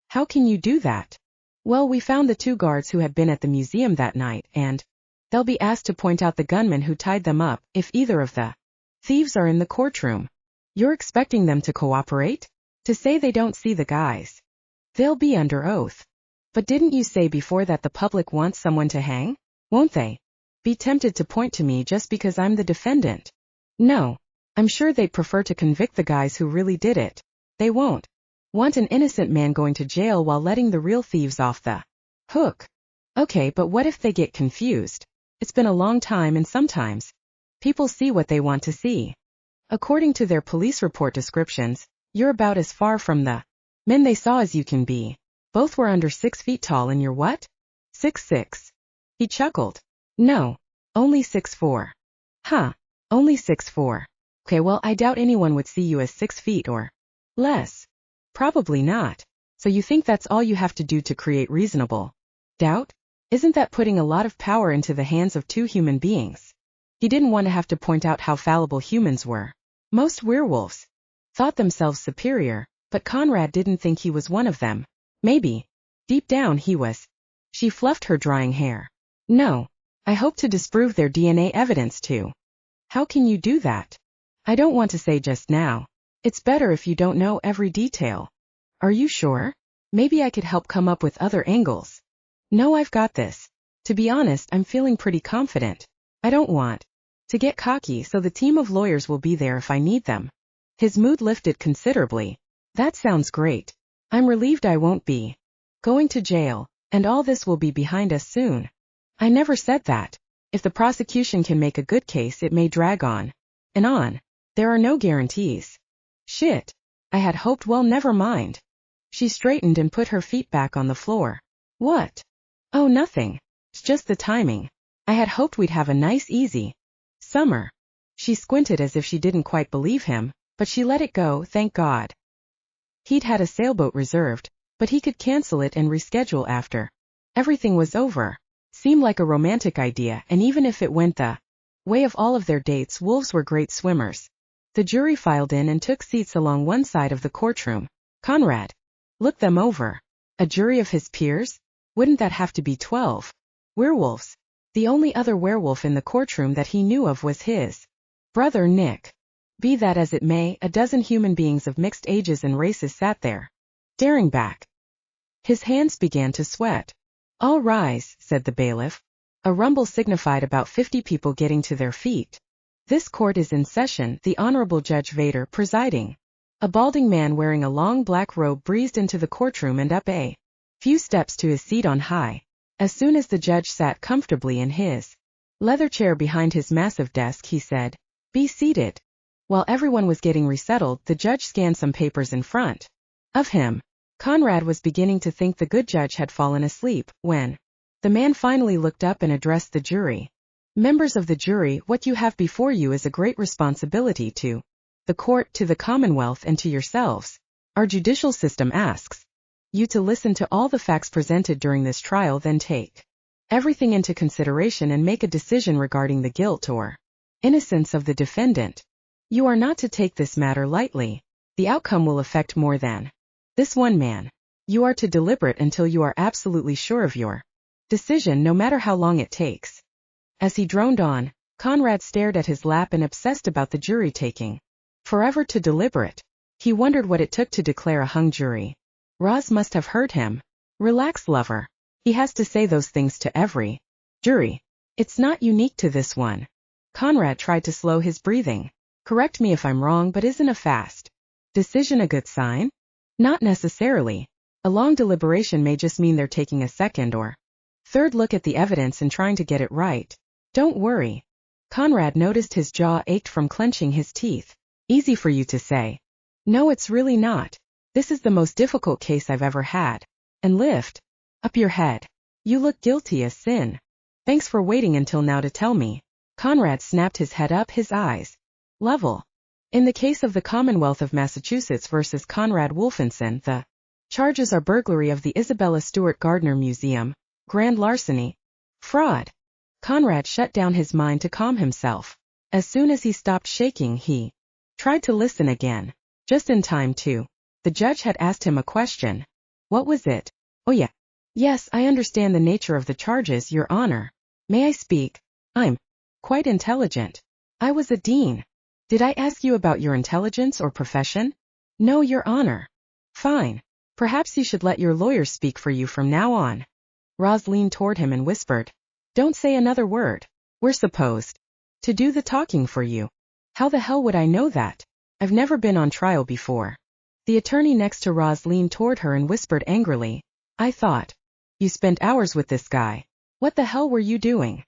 S1: How can you do that? Well, we found the 2 guards who had been at the museum that night, and they'll be asked to point out the gunman who tied them up if either of the thieves are in the courtroom. You're expecting them to cooperate? To say they don't see the guys. They'll be under oath. But didn't you say before that the public wants someone to hang? Won't they be tempted to point to me just because I'm the defendant? No. I'm sure they'd prefer to convict the guys who really did it. They won't want an innocent man going to jail while letting the real thieves off the hook. Okay, but what if they get confused? It's been a long time and sometimes people see what they want to see. According to their police report descriptions, you're about as far from the men they saw as you can be. Both were under 6 feet tall and you're what? 6'6". He chuckled. No, only 6'4". Huh, only 6'4". Okay, well, I doubt anyone would see you as 6 feet or less. Probably not. So you think that's all you have to do to create reasonable doubt? Isn't that putting a lot of power into the hands of 2 human beings? He didn't want to have to point out how fallible humans were. Most werewolves thought themselves superior, but Konrad didn't think he was one of them. Maybe, deep down he was. She fluffed her drying hair. No, I hope to disprove their DNA evidence too. How can you do that? I don't want to say just now. It's better if you don't know every detail. Are you sure? Maybe I could help come up with other angles. No, I've got this. To be honest, I'm feeling pretty confident. I don't want to get cocky, so the team of lawyers will be there if I need them. His mood lifted considerably. That sounds great. I'm relieved I won't be going to jail, and all this will be behind us soon. I never said that. If the prosecution can make a good case, it may drag on and on. There are no guarantees. Shit. I had hoped, well, never mind. She straightened and put her feet back on the floor. What? Oh, nothing. It's just the timing. I had hoped we'd have a nice easy summer. She squinted as if she didn't quite believe him, but she let it go, thank God. He'd had a sailboat reserved, but he could cancel it and reschedule after everything was over. Seemed like a romantic idea, and even if it went the way of all of their dates, wolves were great swimmers. The jury filed in and took seats along one side of the courtroom. Konrad looked them over. A jury of his peers? Wouldn't that have to be 12 werewolves? The only other werewolf in the courtroom that he knew of was his brother Nick. Be that as it may, a dozen human beings of mixed ages and races sat there, staring back. His hands began to sweat. All rise, said the bailiff. A rumble signified about 50 people getting to their feet. This court is in session, the Honorable Judge Vader presiding. A balding man wearing a long black robe breezed into the courtroom and up a few steps to his seat on high. As soon as the judge sat comfortably in his leather chair behind his massive desk, he said, "Be seated." While everyone was getting resettled, the judge scanned some papers in front of him. Konrad was beginning to think the good judge had fallen asleep, when the man finally looked up and addressed the jury. Members of the jury, what you have before you is a great responsibility to the court, to the Commonwealth, and to yourselves. Our judicial system asks you to listen to all the facts presented during this trial, then take everything into consideration and make a decision regarding the guilt or innocence of the defendant. You are not to take this matter lightly. The outcome will affect more than this one man. You are to deliberate until you are absolutely sure of your decision, no matter how long it takes. As he droned on, Konrad stared at his lap and obsessed about the jury taking forever to deliberate. He wondered what it took to declare a hung jury. Roz must have heard him. Relax, lover. He has to say those things to every jury. It's not unique to this one. Konrad tried to slow his breathing. Correct me if I'm wrong, but isn't a fast decision a good sign? Not necessarily. A long deliberation may just mean they're taking a second or third look at the evidence and trying to get it right. Don't worry. Konrad noticed his jaw ached from clenching his teeth. Easy for you to say. No, it's really not. This is the most difficult case I've ever had. And lift up your head. You look guilty as sin. Thanks for waiting until now to tell me. Konrad snapped his head up, his eyes level. In the case of the Commonwealth of Massachusetts versus Konrad Wolfensen, the charges are burglary of the Isabella Stewart Gardner Museum, grand larceny, fraud. Konrad shut down his mind to calm himself. As soon as he stopped shaking, he tried to listen again. Just in time, too. The judge had asked him a question. What was it? Oh yeah. Yes, I understand the nature of the charges, Your Honor. May I speak? I'm quite intelligent. I was a dean. Did I ask you about your intelligence or profession? No, Your Honor. Fine. Perhaps you should let your lawyer speak for you from now on. Roz leaned toward him and whispered. Don't say another word. We're supposed to do the talking for you. How the hell would I know that? I've never been on trial before. The attorney next to Roz leaned toward her and whispered angrily. I thought you spent hours with this guy. What the hell were you doing?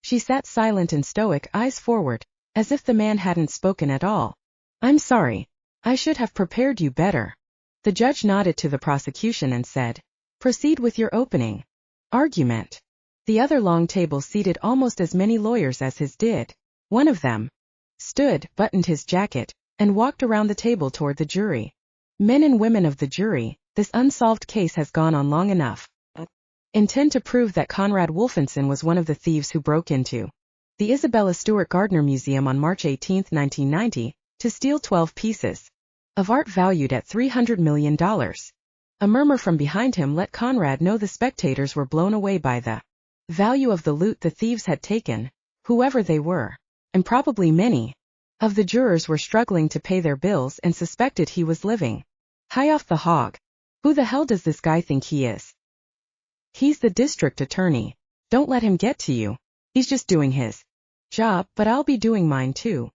S1: She sat silent and stoic, eyes forward, as if the man hadn't spoken at all. I'm sorry. I should have prepared you better. The judge nodded to the prosecution and said, proceed with your opening argument. The other long table seated almost as many lawyers as his did. One of them stood, buttoned his jacket, and walked around the table toward the jury. Men and women of the jury, this unsolved case has gone on long enough. Intend to prove that Konrad Wolfensen was one of the thieves who broke into the Isabella Stewart Gardner Museum on March 18, 1990, to steal 12 pieces of art valued at $300 million. A murmur from behind him let Konrad know the spectators were blown away by the value of the loot the thieves had taken, whoever they were, and probably many of the jurors were struggling to pay their bills and suspected he was living high off the hog. Who the hell does this guy think he is? He's the district attorney. Don't let him get to you. He's just doing his job, but I'll be doing mine too.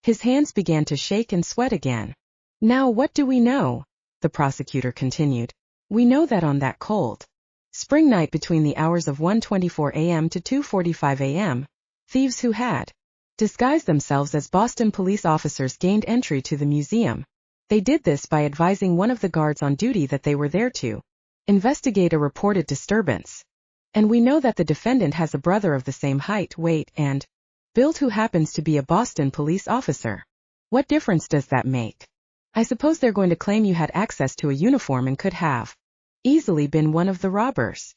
S1: His hands began to shake and sweat again. Now what do we know? The prosecutor continued. We know that on that cold spring night between the hours of 1:24 a.m. to 2:45 a.m., thieves who had disguised themselves as Boston police officers gained entry to the museum. They did this by advising one of the guards on duty that they were there to Investigator reported disturbance. And we know that the defendant has a brother of the same height, weight, and build who happens to be a Boston police officer. What difference does that make? I suppose they're going to claim you had access to a uniform and could have easily been one of the robbers.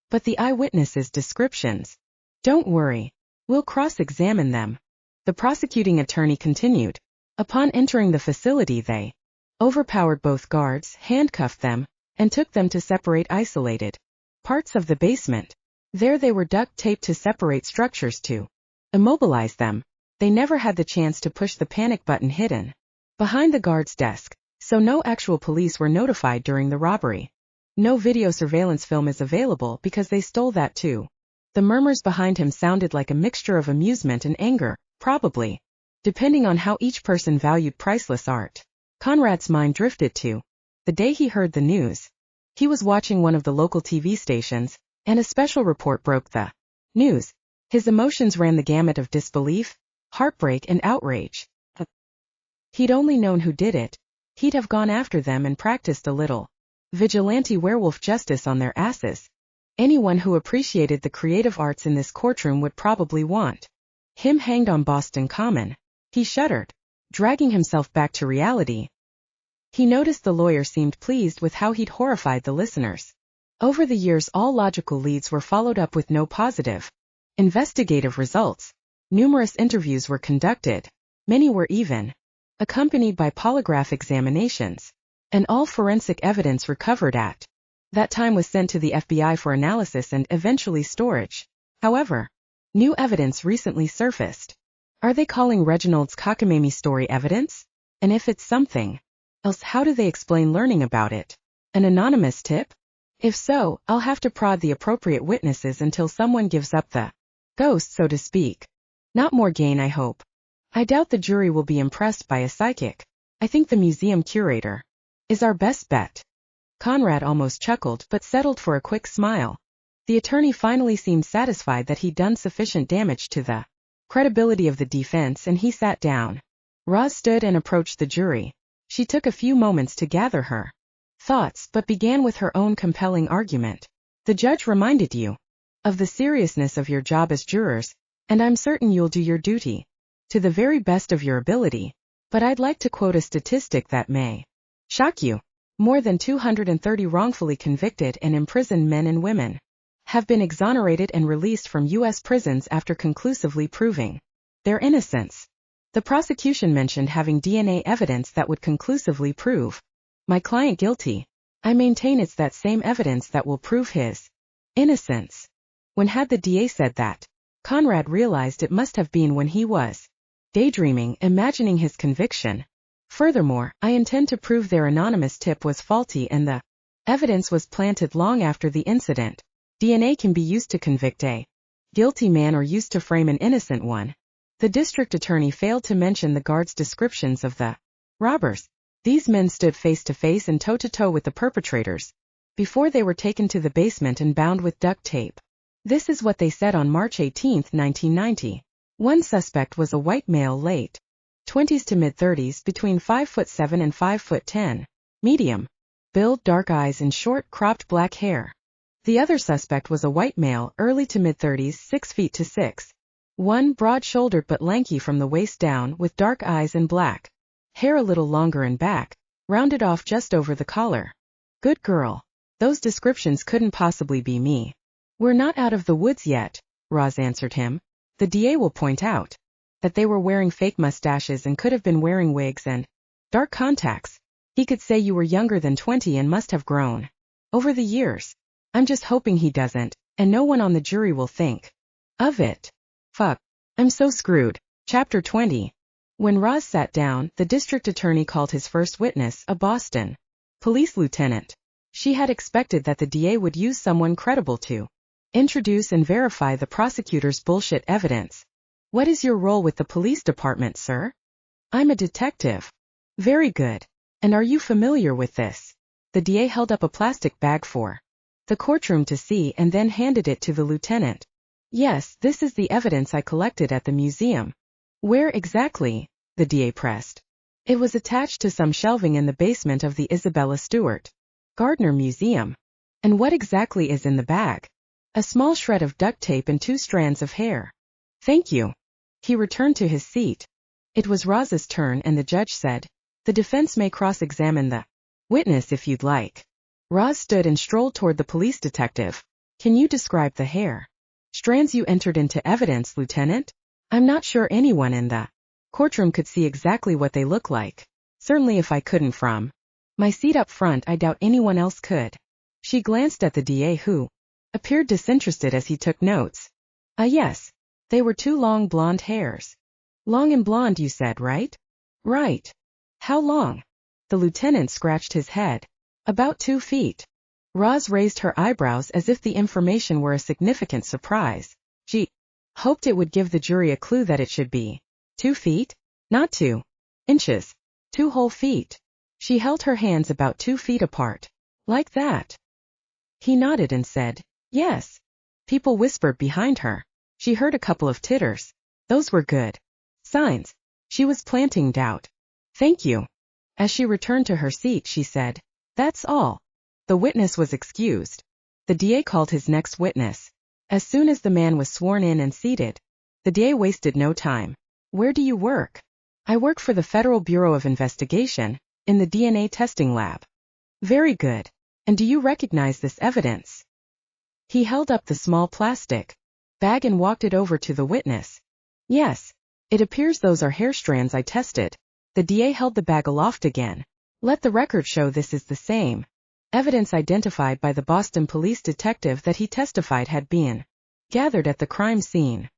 S1: But the eyewitnesses' descriptions. Don't worry. We'll cross-examine them. The prosecuting attorney continued. Upon entering the facility they overpowered both guards, handcuffed them, and took them to separate isolated parts of the basement. There they were duct taped to separate structures to immobilize them. They never had the chance to push the panic button hidden behind the guard's desk, so no actual police were notified during the robbery. No video surveillance film is available because they stole that too. The murmurs behind him sounded like a mixture of amusement and anger, probably, depending on how each person valued priceless art. Konrad's mind drifted to the day he heard the news. He was watching one of the local TV stations, and a special report broke the news. His emotions ran the gamut of disbelief, heartbreak, and outrage. He'd only known who did it. He'd have gone after them and practiced a little vigilante werewolf justice on their asses. Anyone who appreciated the creative arts in this courtroom would probably want him hanged on Boston Common. He shuddered, dragging himself back to reality. He noticed the lawyer seemed pleased with how he'd horrified the listeners. Over the years, all logical leads were followed up with no positive investigative results. Numerous interviews were conducted. Many were even accompanied by polygraph examinations. And all forensic evidence recovered at that time was sent to the FBI for analysis and eventually storage. However, new evidence recently surfaced. Are they calling Reginald's cockamamie story evidence? And if it's something else, how do they explain learning about it? An anonymous tip? If so, I'll have to prod the appropriate witnesses until someone gives up the ghost, so to speak. Not more gain, I hope. I doubt the jury will be impressed by a psychic. I think the museum curator is our best bet. Konrad almost chuckled but settled for a quick smile. The attorney finally seemed satisfied that he'd done sufficient damage to the credibility of the defense, and he sat down. Roz stood and approached the jury. She took a few moments to gather her thoughts but began with her own compelling argument. The judge reminded you of the seriousness of your job as jurors, and I'm certain you'll do your duty to the very best of your ability. But I'd like to quote a statistic that may shock you. More than 230 wrongfully convicted and imprisoned men and women have been exonerated and released from U.S. prisons after conclusively proving their innocence. The prosecution mentioned having DNA evidence that would conclusively prove my client guilty. I maintain it's that same evidence that will prove his innocence. When had the DA said that? Konrad realized it must have been when he was daydreaming, imagining his conviction. Furthermore, I intend to prove their anonymous tip was faulty and the evidence was planted long after the incident. DNA can be used to convict a guilty man or used to frame an innocent one. The district attorney failed to mention the guards' descriptions of the robbers. These men stood face to face and toe to toe with the perpetrators before they were taken to the basement and bound with duct tape. This is what they said on March 18, 1990. One suspect was a white male, late 20s to mid-30s, between 5'7" and 5'10", medium build, dark eyes, and short, cropped black hair. The other suspect was a white male, early to mid-30s, 6 feet to 6'1", broad-shouldered but lanky from the waist down, with dark eyes and black hair a little longer in back, rounded off just over the collar. Good girl. Those descriptions couldn't possibly be me. We're not out of the woods yet, Roz answered him. The DA will point out that they were wearing fake mustaches and could have been wearing wigs and dark contacts. He could say you were younger than 20 and must have grown over the years. I'm just hoping he doesn't, and no one on the jury will think of it. Fuck. I'm so screwed. Chapter 20. When Roz sat down, the district attorney called his first witness, a Boston police lieutenant. She had expected that the DA would use someone credible to introduce and verify the prosecutor's bullshit evidence. What is your role with the police department, sir? I'm a detective. Very good. And are you familiar with this? The DA held up a plastic bag for the courtroom to see and then handed it to the lieutenant. Yes, this is the evidence I collected at the museum. Where exactly? The DA pressed. It was attached to some shelving in the basement of the Isabella Stewart Gardner Museum. And what exactly is in the bag? A small shred of duct tape and 2 strands of hair. Thank you. He returned to his seat. It was Roz's turn and the judge said, the defense may cross-examine the witness if you'd like. Roz stood and strolled toward the police detective. Can you describe the hair strands you entered into evidence, Lieutenant? I'm not sure anyone in the courtroom could see exactly what they look like. Certainly if I couldn't from my seat up front, I doubt anyone else could. She glanced at the DA who appeared disinterested as he took notes. Yes. They were 2 long blonde hairs. Long and blonde, you said, right? Right. How long? The lieutenant scratched his head. About 2 feet. Roz raised her eyebrows as if the information were a significant surprise. She hoped it would give the jury a clue that it should be 2 feet? Not 2 inches. 2 whole feet. She held her hands about 2 feet apart. Like that. He nodded and said, yes. People whispered behind her. She heard a couple of titters. Those were good signs. She was planting doubt. Thank you. As she returned to her seat, she said, that's all. The witness was excused. The DA called his next witness. As soon as the man was sworn in and seated, the DA wasted no time. Where do you work? I work for the Federal Bureau of Investigation, in the DNA testing lab. Very good. And do you recognize this evidence? He held up the small plastic bag and walked it over to the witness. Yes. It appears those are hair strands I tested. The DA held the bag aloft again. Let the record show this is the same evidence identified by the Boston police detective that he testified had been gathered at the crime scene.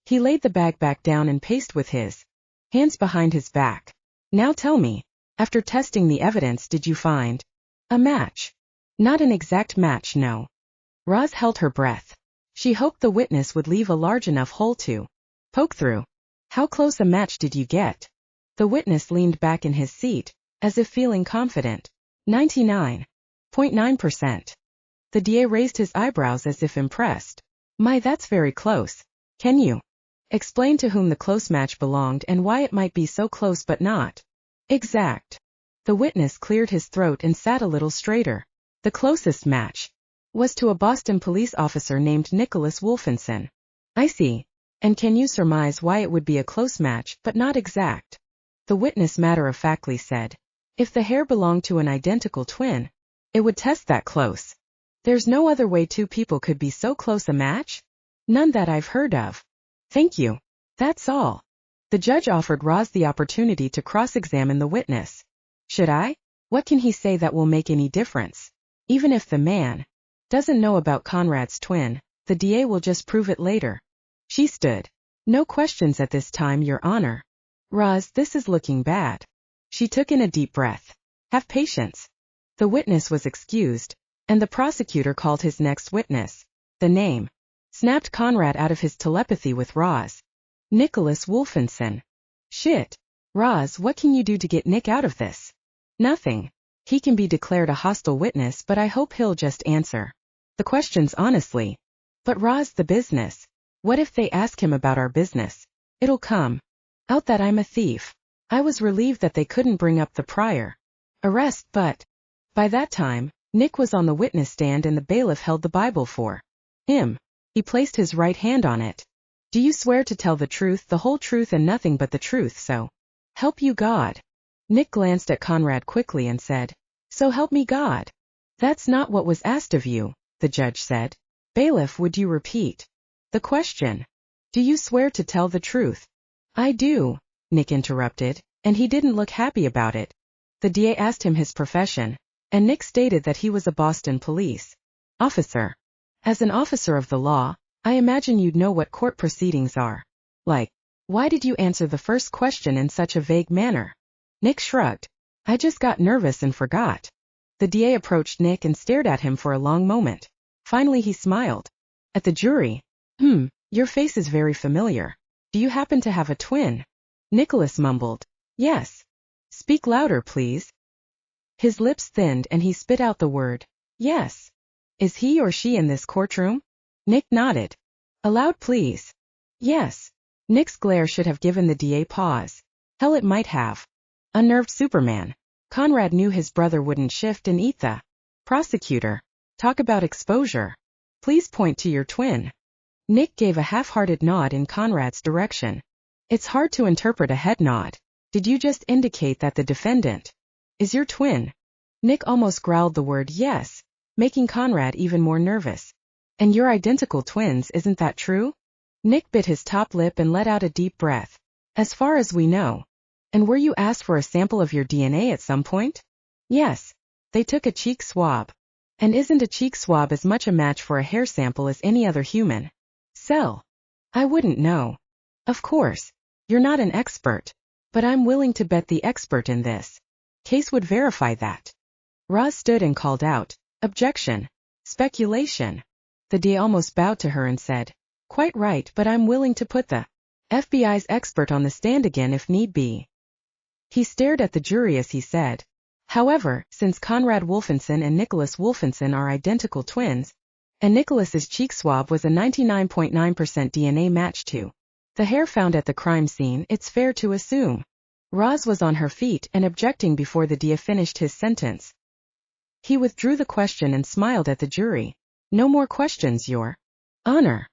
S1: He laid the bag back down and paced with his hands behind his back. Now tell me, after testing the evidence, did you find a match? Not an exact match, no. Roz held her breath. She hoped the witness would leave a large enough hole to poke through. How close a match did you get? The witness leaned back in his seat, as if feeling confident. 99.9%. The DA raised his eyebrows as if impressed. My, that's very close. Can you explain to whom the close match belonged and why it might be so close but not exact? The witness cleared his throat and sat a little straighter. The closest match was to a Boston police officer named Nicholas Wolfensen. I see. And can you surmise why it would be a close match but not exact? The witness matter-of-factly said, if the hair belonged to an identical twin, it would test that close. There's no other way 2 people could be so close a match? None that I've heard of. Thank you. That's all. The judge offered Roz the opportunity to cross-examine the witness. Should I? What can he say that will make any difference? Even if the man doesn't know about Konrad's twin, the DA will just prove it later. She stood. No questions at this time, Your Honor. Roz, this is looking bad. She took in a deep breath. Have patience. The witness was excused, and the prosecutor called his next witness. The name snapped Konrad out of his telepathy with Roz. Nicholas Wolfensen. Shit. Roz, what can you do to get Nick out of this? Nothing. He can be declared a hostile witness, but I hope he'll just answer the questions honestly. But Roz, the business. What if they ask him about our business? It'll come out that I'm a thief. I was relieved that they couldn't bring up the prior arrest, but by that time, Nick was on the witness stand and the bailiff held the Bible for him. He placed his right hand on it. Do you swear to tell the truth, the whole truth and nothing but the truth, so help you God? Nick glanced at Konrad quickly and said, so help me God. That's not what was asked of you, the judge said. Bailiff, would you repeat the question? Do you swear to tell the truth? I do, Nick interrupted, and he didn't look happy about it. The DA asked him his profession, and Nick stated that he was a Boston police officer. As an officer of the law, I imagine you'd know what court proceedings are like. Why did you answer the first question in such a vague manner? Nick shrugged. I just got nervous and forgot. The DA approached Nick and stared at him for a long moment. Finally he smiled. At the jury. Your face is very familiar. Do you happen to have a twin? Nicholas mumbled. Yes. Speak louder, please. His lips thinned and he spit out the word, yes. Is he or she in this courtroom? Nick nodded. Aloud, please. Yes. Nick's glare should have given the DA pause. Hell, it might have. Unnerved Superman. Konrad knew his brother wouldn't shift and eat the prosecutor. Talk about exposure. Please point to your twin. Nick gave a half-hearted nod in Konrad's direction. It's hard to interpret a head nod. Did you just indicate that the defendant is your twin? Nick almost growled the word yes, making Konrad even more nervous. And you're identical twins, isn't that true? Nick bit his top lip and let out a deep breath. As far as we know. And were you asked for a sample of your DNA at some point? Yes. They took a cheek swab. And isn't a cheek swab as much a match for a hair sample as any other human cell? I wouldn't know. Of course. You're not an expert. But I'm willing to bet the expert in this case would verify that. Roz stood and called out, objection. Speculation. The DA almost bowed to her and said, quite right, but I'm willing to put the FBI's expert on the stand again if need be. He stared at the jury as he said, however, since Konrad Wolfensen and Nicholas Wolfensen are identical twins, and Nicholas's cheek swab was a 99.9% DNA match to the hair found at the crime scene, it's fair to assume. Roz was on her feet and objecting before the DA finished his sentence. He withdrew the question and smiled at the jury. No more questions, Your Honor.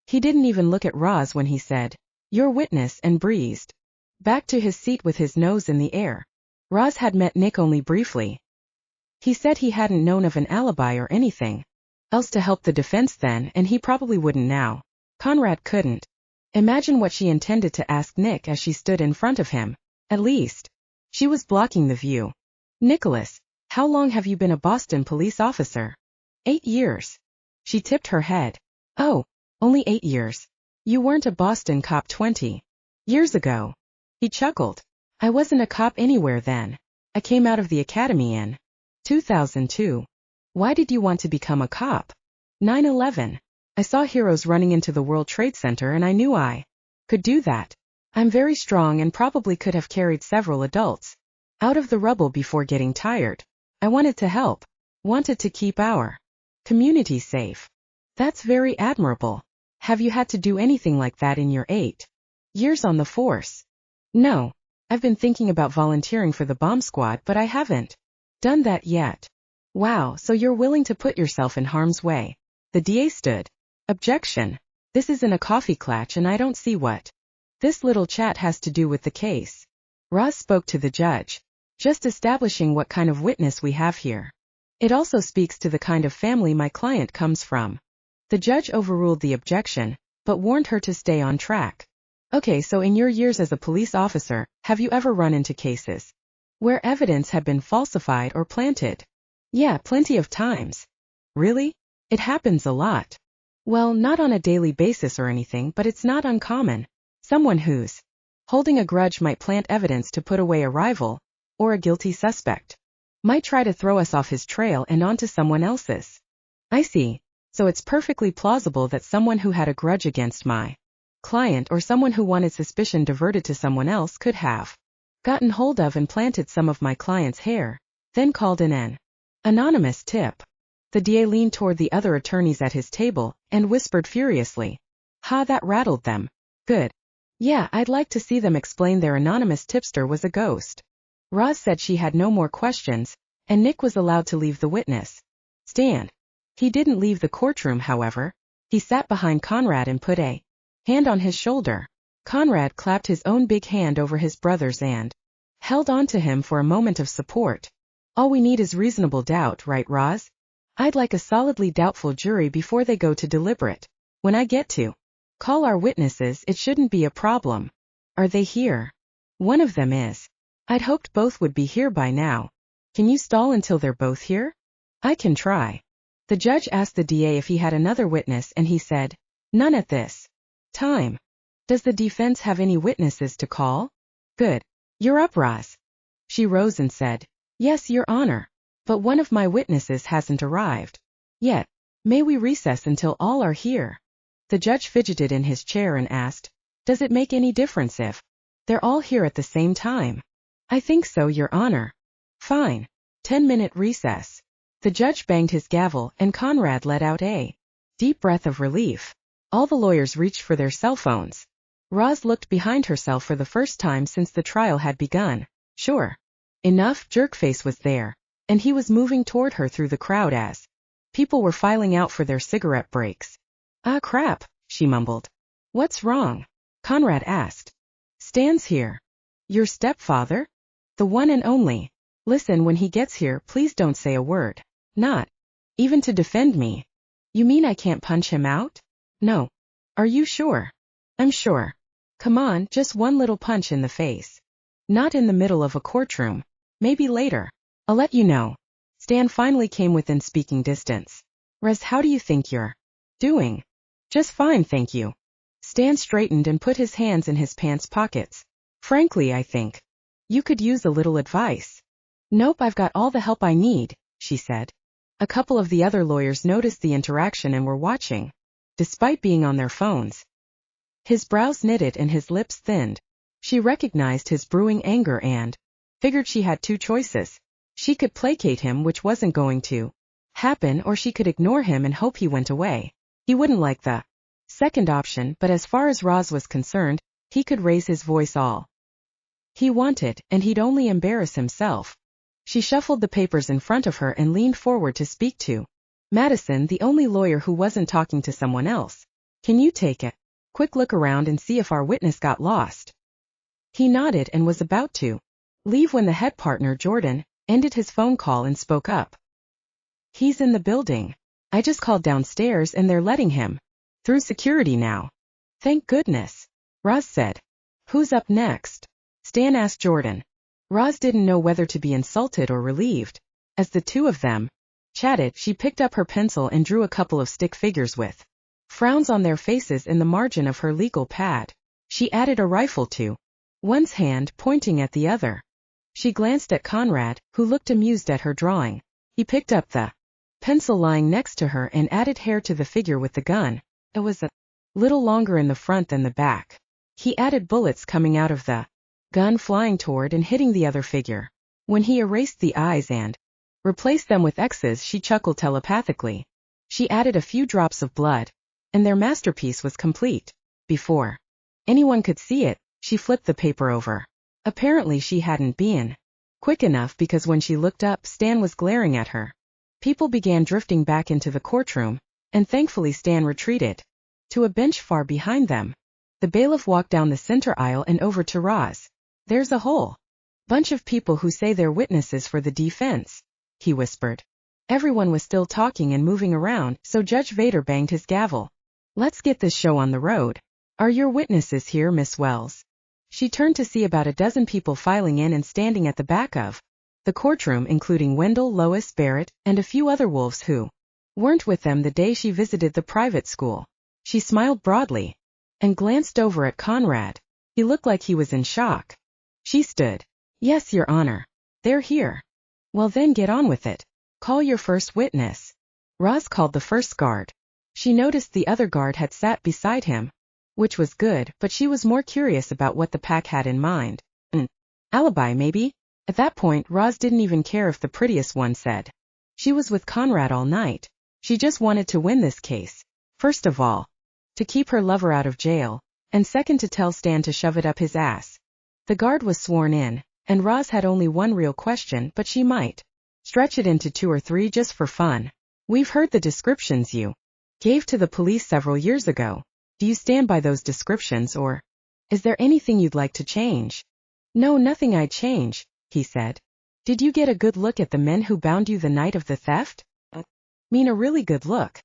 S1: He didn't even look at Roz when he said, your witness, and breezed back to his seat with his nose in the air. Roz had met Nick only briefly. He said he hadn't known of an alibi or anything else to help the defense then, and he probably wouldn't now. Konrad couldn't imagine what she intended to ask Nick as she stood in front of him. At least, she was blocking the view. Nicholas, how long have you been a Boston police officer? 8 years. She tipped her head. Oh, only 8 years. You weren't a Boston cop 20 years ago. He chuckled. I wasn't a cop anywhere then. I came out of the academy in 2002. Why did you want to become a cop? 9/11. I saw heroes running into the World Trade Center and I knew I could do that. I'm very strong and probably could have carried several adults out of the rubble before getting tired. I wanted to help. Wanted to keep our community safe. That's very admirable. Have you had to do anything like that in your 8 years on the force? No. I've been thinking about volunteering for the bomb squad, but I haven't done that yet. Wow, so you're willing to put yourself in harm's way. The DA stood. Objection. This isn't a coffee klatch and I don't see what this little chat has to do with the case. Roz spoke to the judge. Just establishing what kind of witness we have here. It also speaks to the kind of family my client comes from. The judge overruled the objection, but warned her to stay on track. Okay, so in your years as a police officer, have you ever run into cases where evidence had been falsified or planted? Yeah, plenty of times. Really? It happens a lot. Well, not on a daily basis or anything, but it's not uncommon. Someone who's holding a grudge might plant evidence to put away a rival, or a guilty suspect. Might try to throw us off his trail and onto someone else's. I see. So it's perfectly plausible that someone who had a grudge against my client or someone who wanted suspicion diverted to someone else could have gotten hold of and planted some of my client's hair, then called in an anonymous tip. The DA leaned toward the other attorneys at his table and whispered furiously. Ha, that rattled them. Good. Yeah, I'd like to see them explain their anonymous tipster was a ghost. Roz said she had no more questions, and Nick was allowed to leave the witness stand. He didn't leave the courtroom, however. He sat behind Konrad and put a hand on his shoulder. Konrad clapped his own big hand over his brother's and held on to him for a moment of support. All we need is reasonable doubt, right, Roz? I'd like a solidly doubtful jury before they go to deliberate. When I get to call our witnesses, it shouldn't be a problem. Are they here? One of them is. I'd hoped both would be here by now. Can you stall until they're both here? I can try. The judge asked the DA if he had another witness and he said, none at this time. Does the defense have any witnesses to call? Good. You're up, Roz. She rose and said, yes, Your Honor. But one of my witnesses hasn't arrived yet. May we recess until all are here? The judge fidgeted in his chair and asked, does it make any difference if they're all here at the same time? I think so, Your Honor. Fine. 10-minute recess. The judge banged his gavel and Konrad let out a deep breath of relief. All the lawyers reached for their cell phones. Roz looked behind herself for the first time since the trial had begun. Sure enough, Jerkface was there, and he was moving toward her through the crowd as People were filing out for their cigarette breaks. Ah crap, she mumbled. What's wrong? Konrad asked. Stan's here. Your stepfather? The one and only. Listen, when he gets here, please don't say a word. Not even to defend me. You mean I can't punch him out? No. Are you sure? I'm sure. Come on, just one little punch in the face. Not in the middle of a courtroom. Maybe later. I'll let you know. Stan finally came within speaking distance. Roz, how do you think you're doing? Just fine, thank you. Stan straightened and put his hands in his pants pockets. Frankly, I think you could use a little advice. Nope, I've got all the help I need, she said. A couple of the other lawyers noticed the interaction and were watching, despite being on their phones. His brows knitted and his lips thinned. She recognized his brewing anger and figured she had two choices. She could placate him, which wasn't going to happen, or she could ignore him and hope he went away. He wouldn't like the second option, but as far as Roz was concerned, he could raise his voice all he wanted, and he'd only embarrass himself. She shuffled the papers in front of her and leaned forward to speak to Madison, the only lawyer who wasn't talking to someone else. Can you take a quick look around and see if our witness got lost? He nodded and was about to leave when the head partner, Jordan, ended his phone call and spoke up. He's in the building. I just called downstairs and they're letting him through security now. Thank goodness, Roz said. Who's up next? Stan asked Jordan. Roz didn't know whether to be insulted or relieved. As the two of them chatted, she picked up her pencil and drew a couple of stick figures with frowns on their faces in the margin of her legal pad. She added a rifle to one's hand, pointing at the other. She glanced at Konrad, who looked amused at her drawing. He picked up the pencil lying next to her and added hair to the figure with the gun. It was a little longer in the front than the back. He added bullets coming out of the gun, flying toward and hitting the other figure. When he erased the eyes and replaced them with X's, she chuckled telepathically. She added a few drops of blood, and their masterpiece was complete. Before anyone could see it, she flipped the paper over. Apparently she hadn't been quick enough, because when she looked up, Stan was glaring at her. People began drifting back into the courtroom, and thankfully Stan retreated to a bench far behind them. The bailiff walked down the center aisle and over to Roz. There's a whole bunch of people who say they're witnesses for the defense, he whispered. Everyone was still talking and moving around, so Judge Vader banged his gavel. Let's get this show on the road. Are your witnesses here, Miss Wells? She turned to see about a dozen people filing in and standing at the back of the courtroom, including Wendell, Lois, Barrett, and a few other wolves who weren't with them the day she visited the private school. She smiled broadly and glanced over at Konrad. He looked like he was in shock. She stood. Yes, Your Honor. They're here. Well then, get on with it. Call your first witness. Roz called the first guard. She noticed the other guard had sat beside him, which was good, but she was more curious about what the pack had in mind. An alibi, maybe? At that point, Roz didn't even care if the prettiest one said she was with Konrad all night. She just wanted to win this case. First of all, to keep her lover out of jail, and second, to tell Stan to shove it up his ass. The guard was sworn in, and Roz had only one real question, but she might stretch it into 2 or 3 just for fun. We've heard the descriptions you gave to the police several years ago. Do you stand by those descriptions, or is there anything you'd like to change? No, nothing I'd change, he said. Did you get a good look at the men who bound you the night of the theft? Mean a really good look?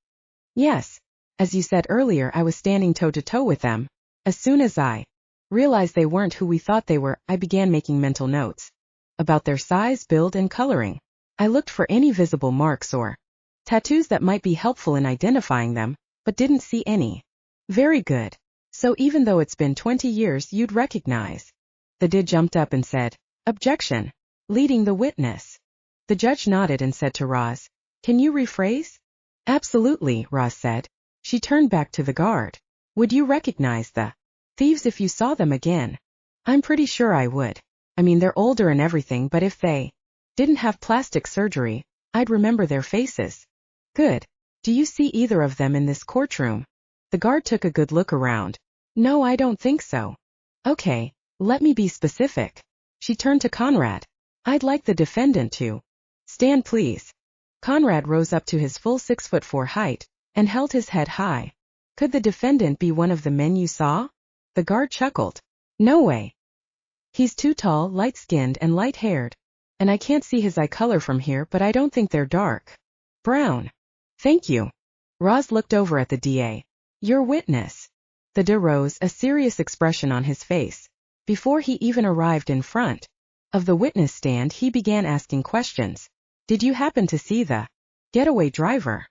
S1: Yes. As you said earlier, I was standing toe-to-toe with them. As soon as I realized they weren't who we thought they were, I began making mental notes about their size, build, and coloring. I looked for any visible marks or tattoos that might be helpful in identifying them, but didn't see any. Very good. So even though it's been 20 years, you'd recognize. The DID jumped up and said, Objection. Leading the witness. The judge nodded and said to Roz, Can you rephrase? Absolutely, Roz said. She turned back to the guard. Would you recognize the thieves if you saw them again? I'm pretty sure I would. I mean, they're older and everything, but if they didn't have plastic surgery, I'd remember their faces. Good. Do you see either of them in this courtroom? The guard took a good look around. No, I don't think so. Okay, let me be specific. She turned to Konrad. I'd like the defendant to stand, please. Konrad rose up to his full 6'4" height, and held his head high. Could the defendant be one of the men you saw? The guard chuckled. No way. He's too tall, light-skinned and light-haired. And I can't see his eye color from here, but I don't think they're dark brown. Thank you. Roz looked over at the DA. Your witness. The DA rose, a serious expression on his face. Before he even arrived in front of the witness stand, he began asking questions. Did you happen to see the getaway driver?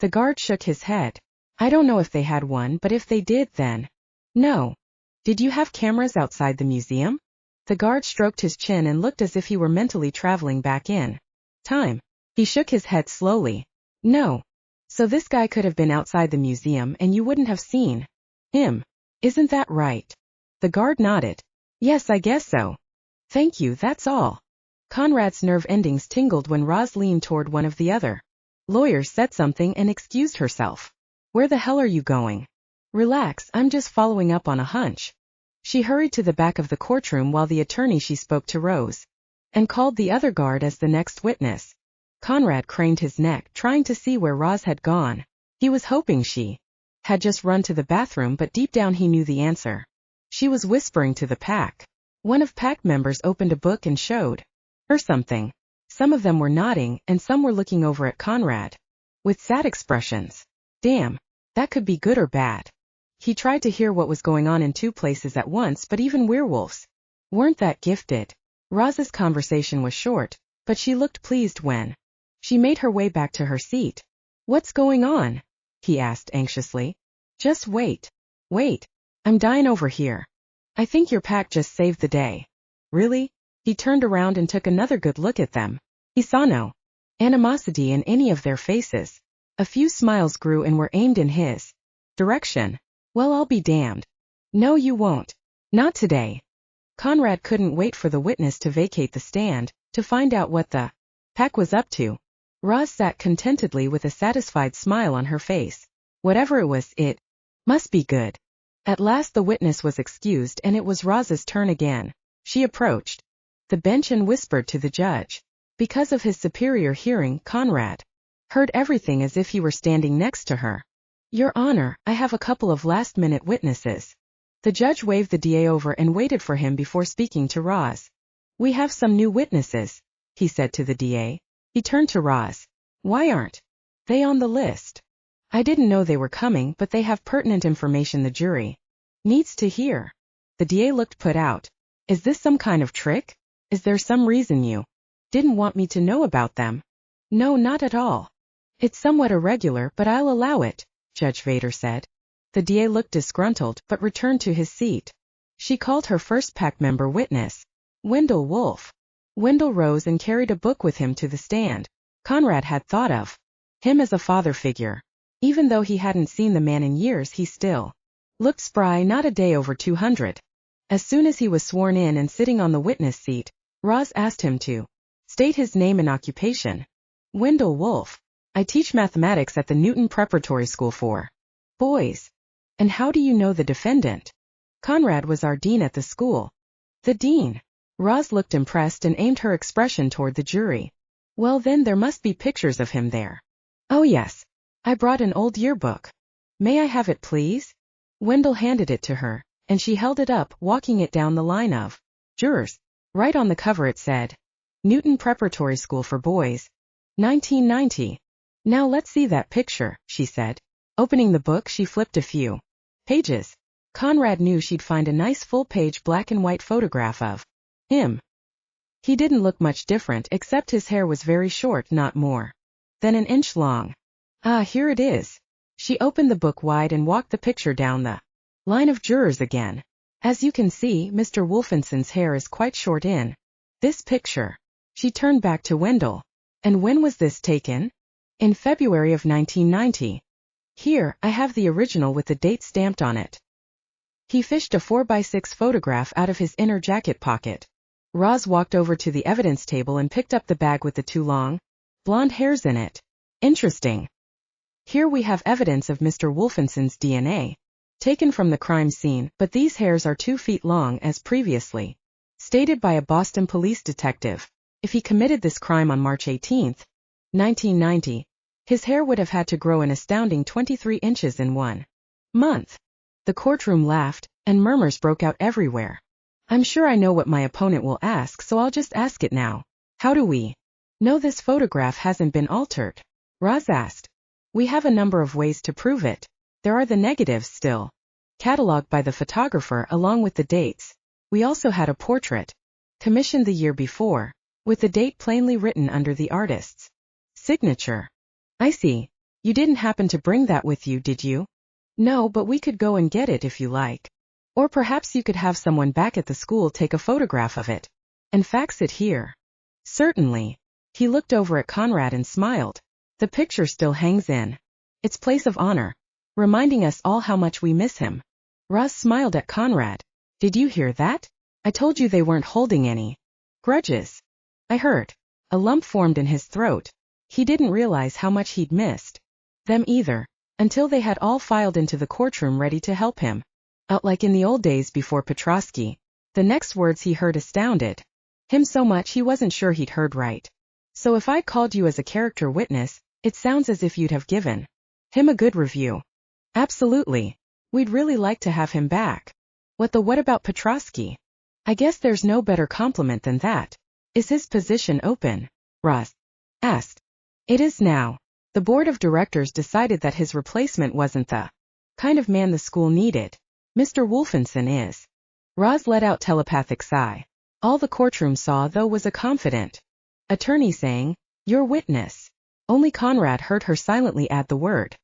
S1: The guard shook his head. I don't know if they had one, but if they did, then no. Did you have cameras outside the museum? The guard stroked his chin and looked as if he were mentally traveling back in time. He shook his head slowly. No. So this guy could have been outside the museum and you wouldn't have seen him. Isn't that right? The guard nodded. Yes, I guess so. Thank you, that's all. Konrad's nerve endings tingled when Roz leaned toward one of the other lawyers, said something and excused herself. Where the hell are you going? Relax, I'm just following up on a hunch. She hurried to the back of the courtroom while the attorney she spoke to rose and called the other guard as the next witness. Konrad craned his neck, trying to see where Roz had gone. He was hoping she had just run to the bathroom, but deep down he knew the answer. She was whispering to the pack. One of pack members opened a book and showed her something. Some of them were nodding, and some were looking over at Konrad with sad expressions. Damn, that could be good or bad. He tried to hear what was going on in two places at once, but even werewolves weren't that gifted. Roz's conversation was short, but she looked pleased when she made her way back to her seat. What's going on? He asked anxiously. Just wait. Wait. I'm dying over here. I think your pack just saved the day. Really? He turned around and took another good look at them. He saw no animosity in any of their faces. A few smiles grew and were aimed in his direction. Well, I'll be damned. No, you won't. Not today. Konrad couldn't wait for the witness to vacate the stand, to find out what the pack was up to. Roz sat contentedly with a satisfied smile on her face. Whatever it was, it must be good. At last the witness was excused and it was Roz's turn again. She approached the bench and whispered to the judge. Because of his superior hearing, Konrad heard everything as if he were standing next to her. Your Honor, I have a couple of last-minute witnesses. The judge waved the DA over and waited for him before speaking to Roz. We have some new witnesses, he said to the DA. He turned to Roz. Why aren't they on the list? I didn't know they were coming, but they have pertinent information the jury needs to hear. The DA looked put out. Is this some kind of trick? Is there some reason you didn't want me to know about them? No, not at all. It's somewhat irregular, but I'll allow it, Judge Vader said. The DA looked disgruntled, but returned to his seat. She called her first pack member witness, Wendell Wolf. Wendell rose and carried a book with him to the stand. Konrad had thought of him as a father figure. Even though he hadn't seen the man in years, he still looked spry, not a day over 200. As soon as he was sworn in and sitting on the witness seat, Roz asked him to state his name and occupation. Wendell Wolf. I teach mathematics at the Newton Preparatory School for boys. And how do you know the defendant? Konrad was our dean at the school. The dean. Roz looked impressed and aimed her expression toward the jury. Well then there must be pictures of him there. Oh yes. I brought an old yearbook. May I have it please? Wendell handed it to her, and she held it up, walking it down the line of jurors. Right on the cover it said, Newton Preparatory School for Boys, 1990. Now let's see that picture, she said. Opening the book, she flipped a few pages. Konrad knew she'd find a nice full-page black and white photograph of him. He didn't look much different, except his hair was very short, not more than an inch long. Ah, here it is. She opened the book wide and walked the picture down the line of jurors again. As you can see, Mr. Wolfensen's hair is quite short in this picture. She turned back to Wendell. And when was this taken? In February of 1990. Here, I have the original with the date stamped on it. He fished a 4x6 photograph out of his inner jacket pocket. Roz walked over to the evidence table and picked up the bag with the two long, blonde hairs in it. Interesting. Here we have evidence of Mr. Wolfensen's DNA, taken from the crime scene, but these hairs are 2 feet long as previously stated by a Boston police detective. If he committed this crime on March 18th, 1990. His hair would have had to grow an astounding 23 inches in 1 month. The courtroom laughed, and murmurs broke out everywhere. I'm sure I know what my opponent will ask, so I'll just ask it now. How do we know this photograph hasn't been altered? Roz asked. We have a number of ways to prove it. There are the negatives still, catalogued by the photographer along with the dates. We also had a portrait, commissioned the year before, with the date plainly written under the artist's signature. I see. You didn't happen to bring that with you, did you? No, but we could go and get it if you like. Or perhaps you could have someone back at the school take a photograph of it and fax it here. Certainly. He looked over at Konrad and smiled. The picture still hangs in its place of honor, reminding us all how much we miss him. Roz smiled at Konrad. Did you hear that? I told you they weren't holding any grudges. I heard. A lump formed in his throat. He didn't realize how much he'd missed them either, until they had all filed into the courtroom ready to help him out like in the old days before Petrosky. The next words he heard astounded him so much he wasn't sure he'd heard right. So if I'd called you as a character witness, it sounds as if you'd have given him a good review. Absolutely. We'd really like to have him back. What about Petrosky? I guess there's no better compliment than that. Is his position open? Roz asked. It is now. The board of directors decided that his replacement wasn't the kind of man the school needed. Mr. Wolfensen is. Roz let out telepathic sigh. All the courtroom saw, though, was a confident attorney saying, your witness. Only Konrad heard her silently add the word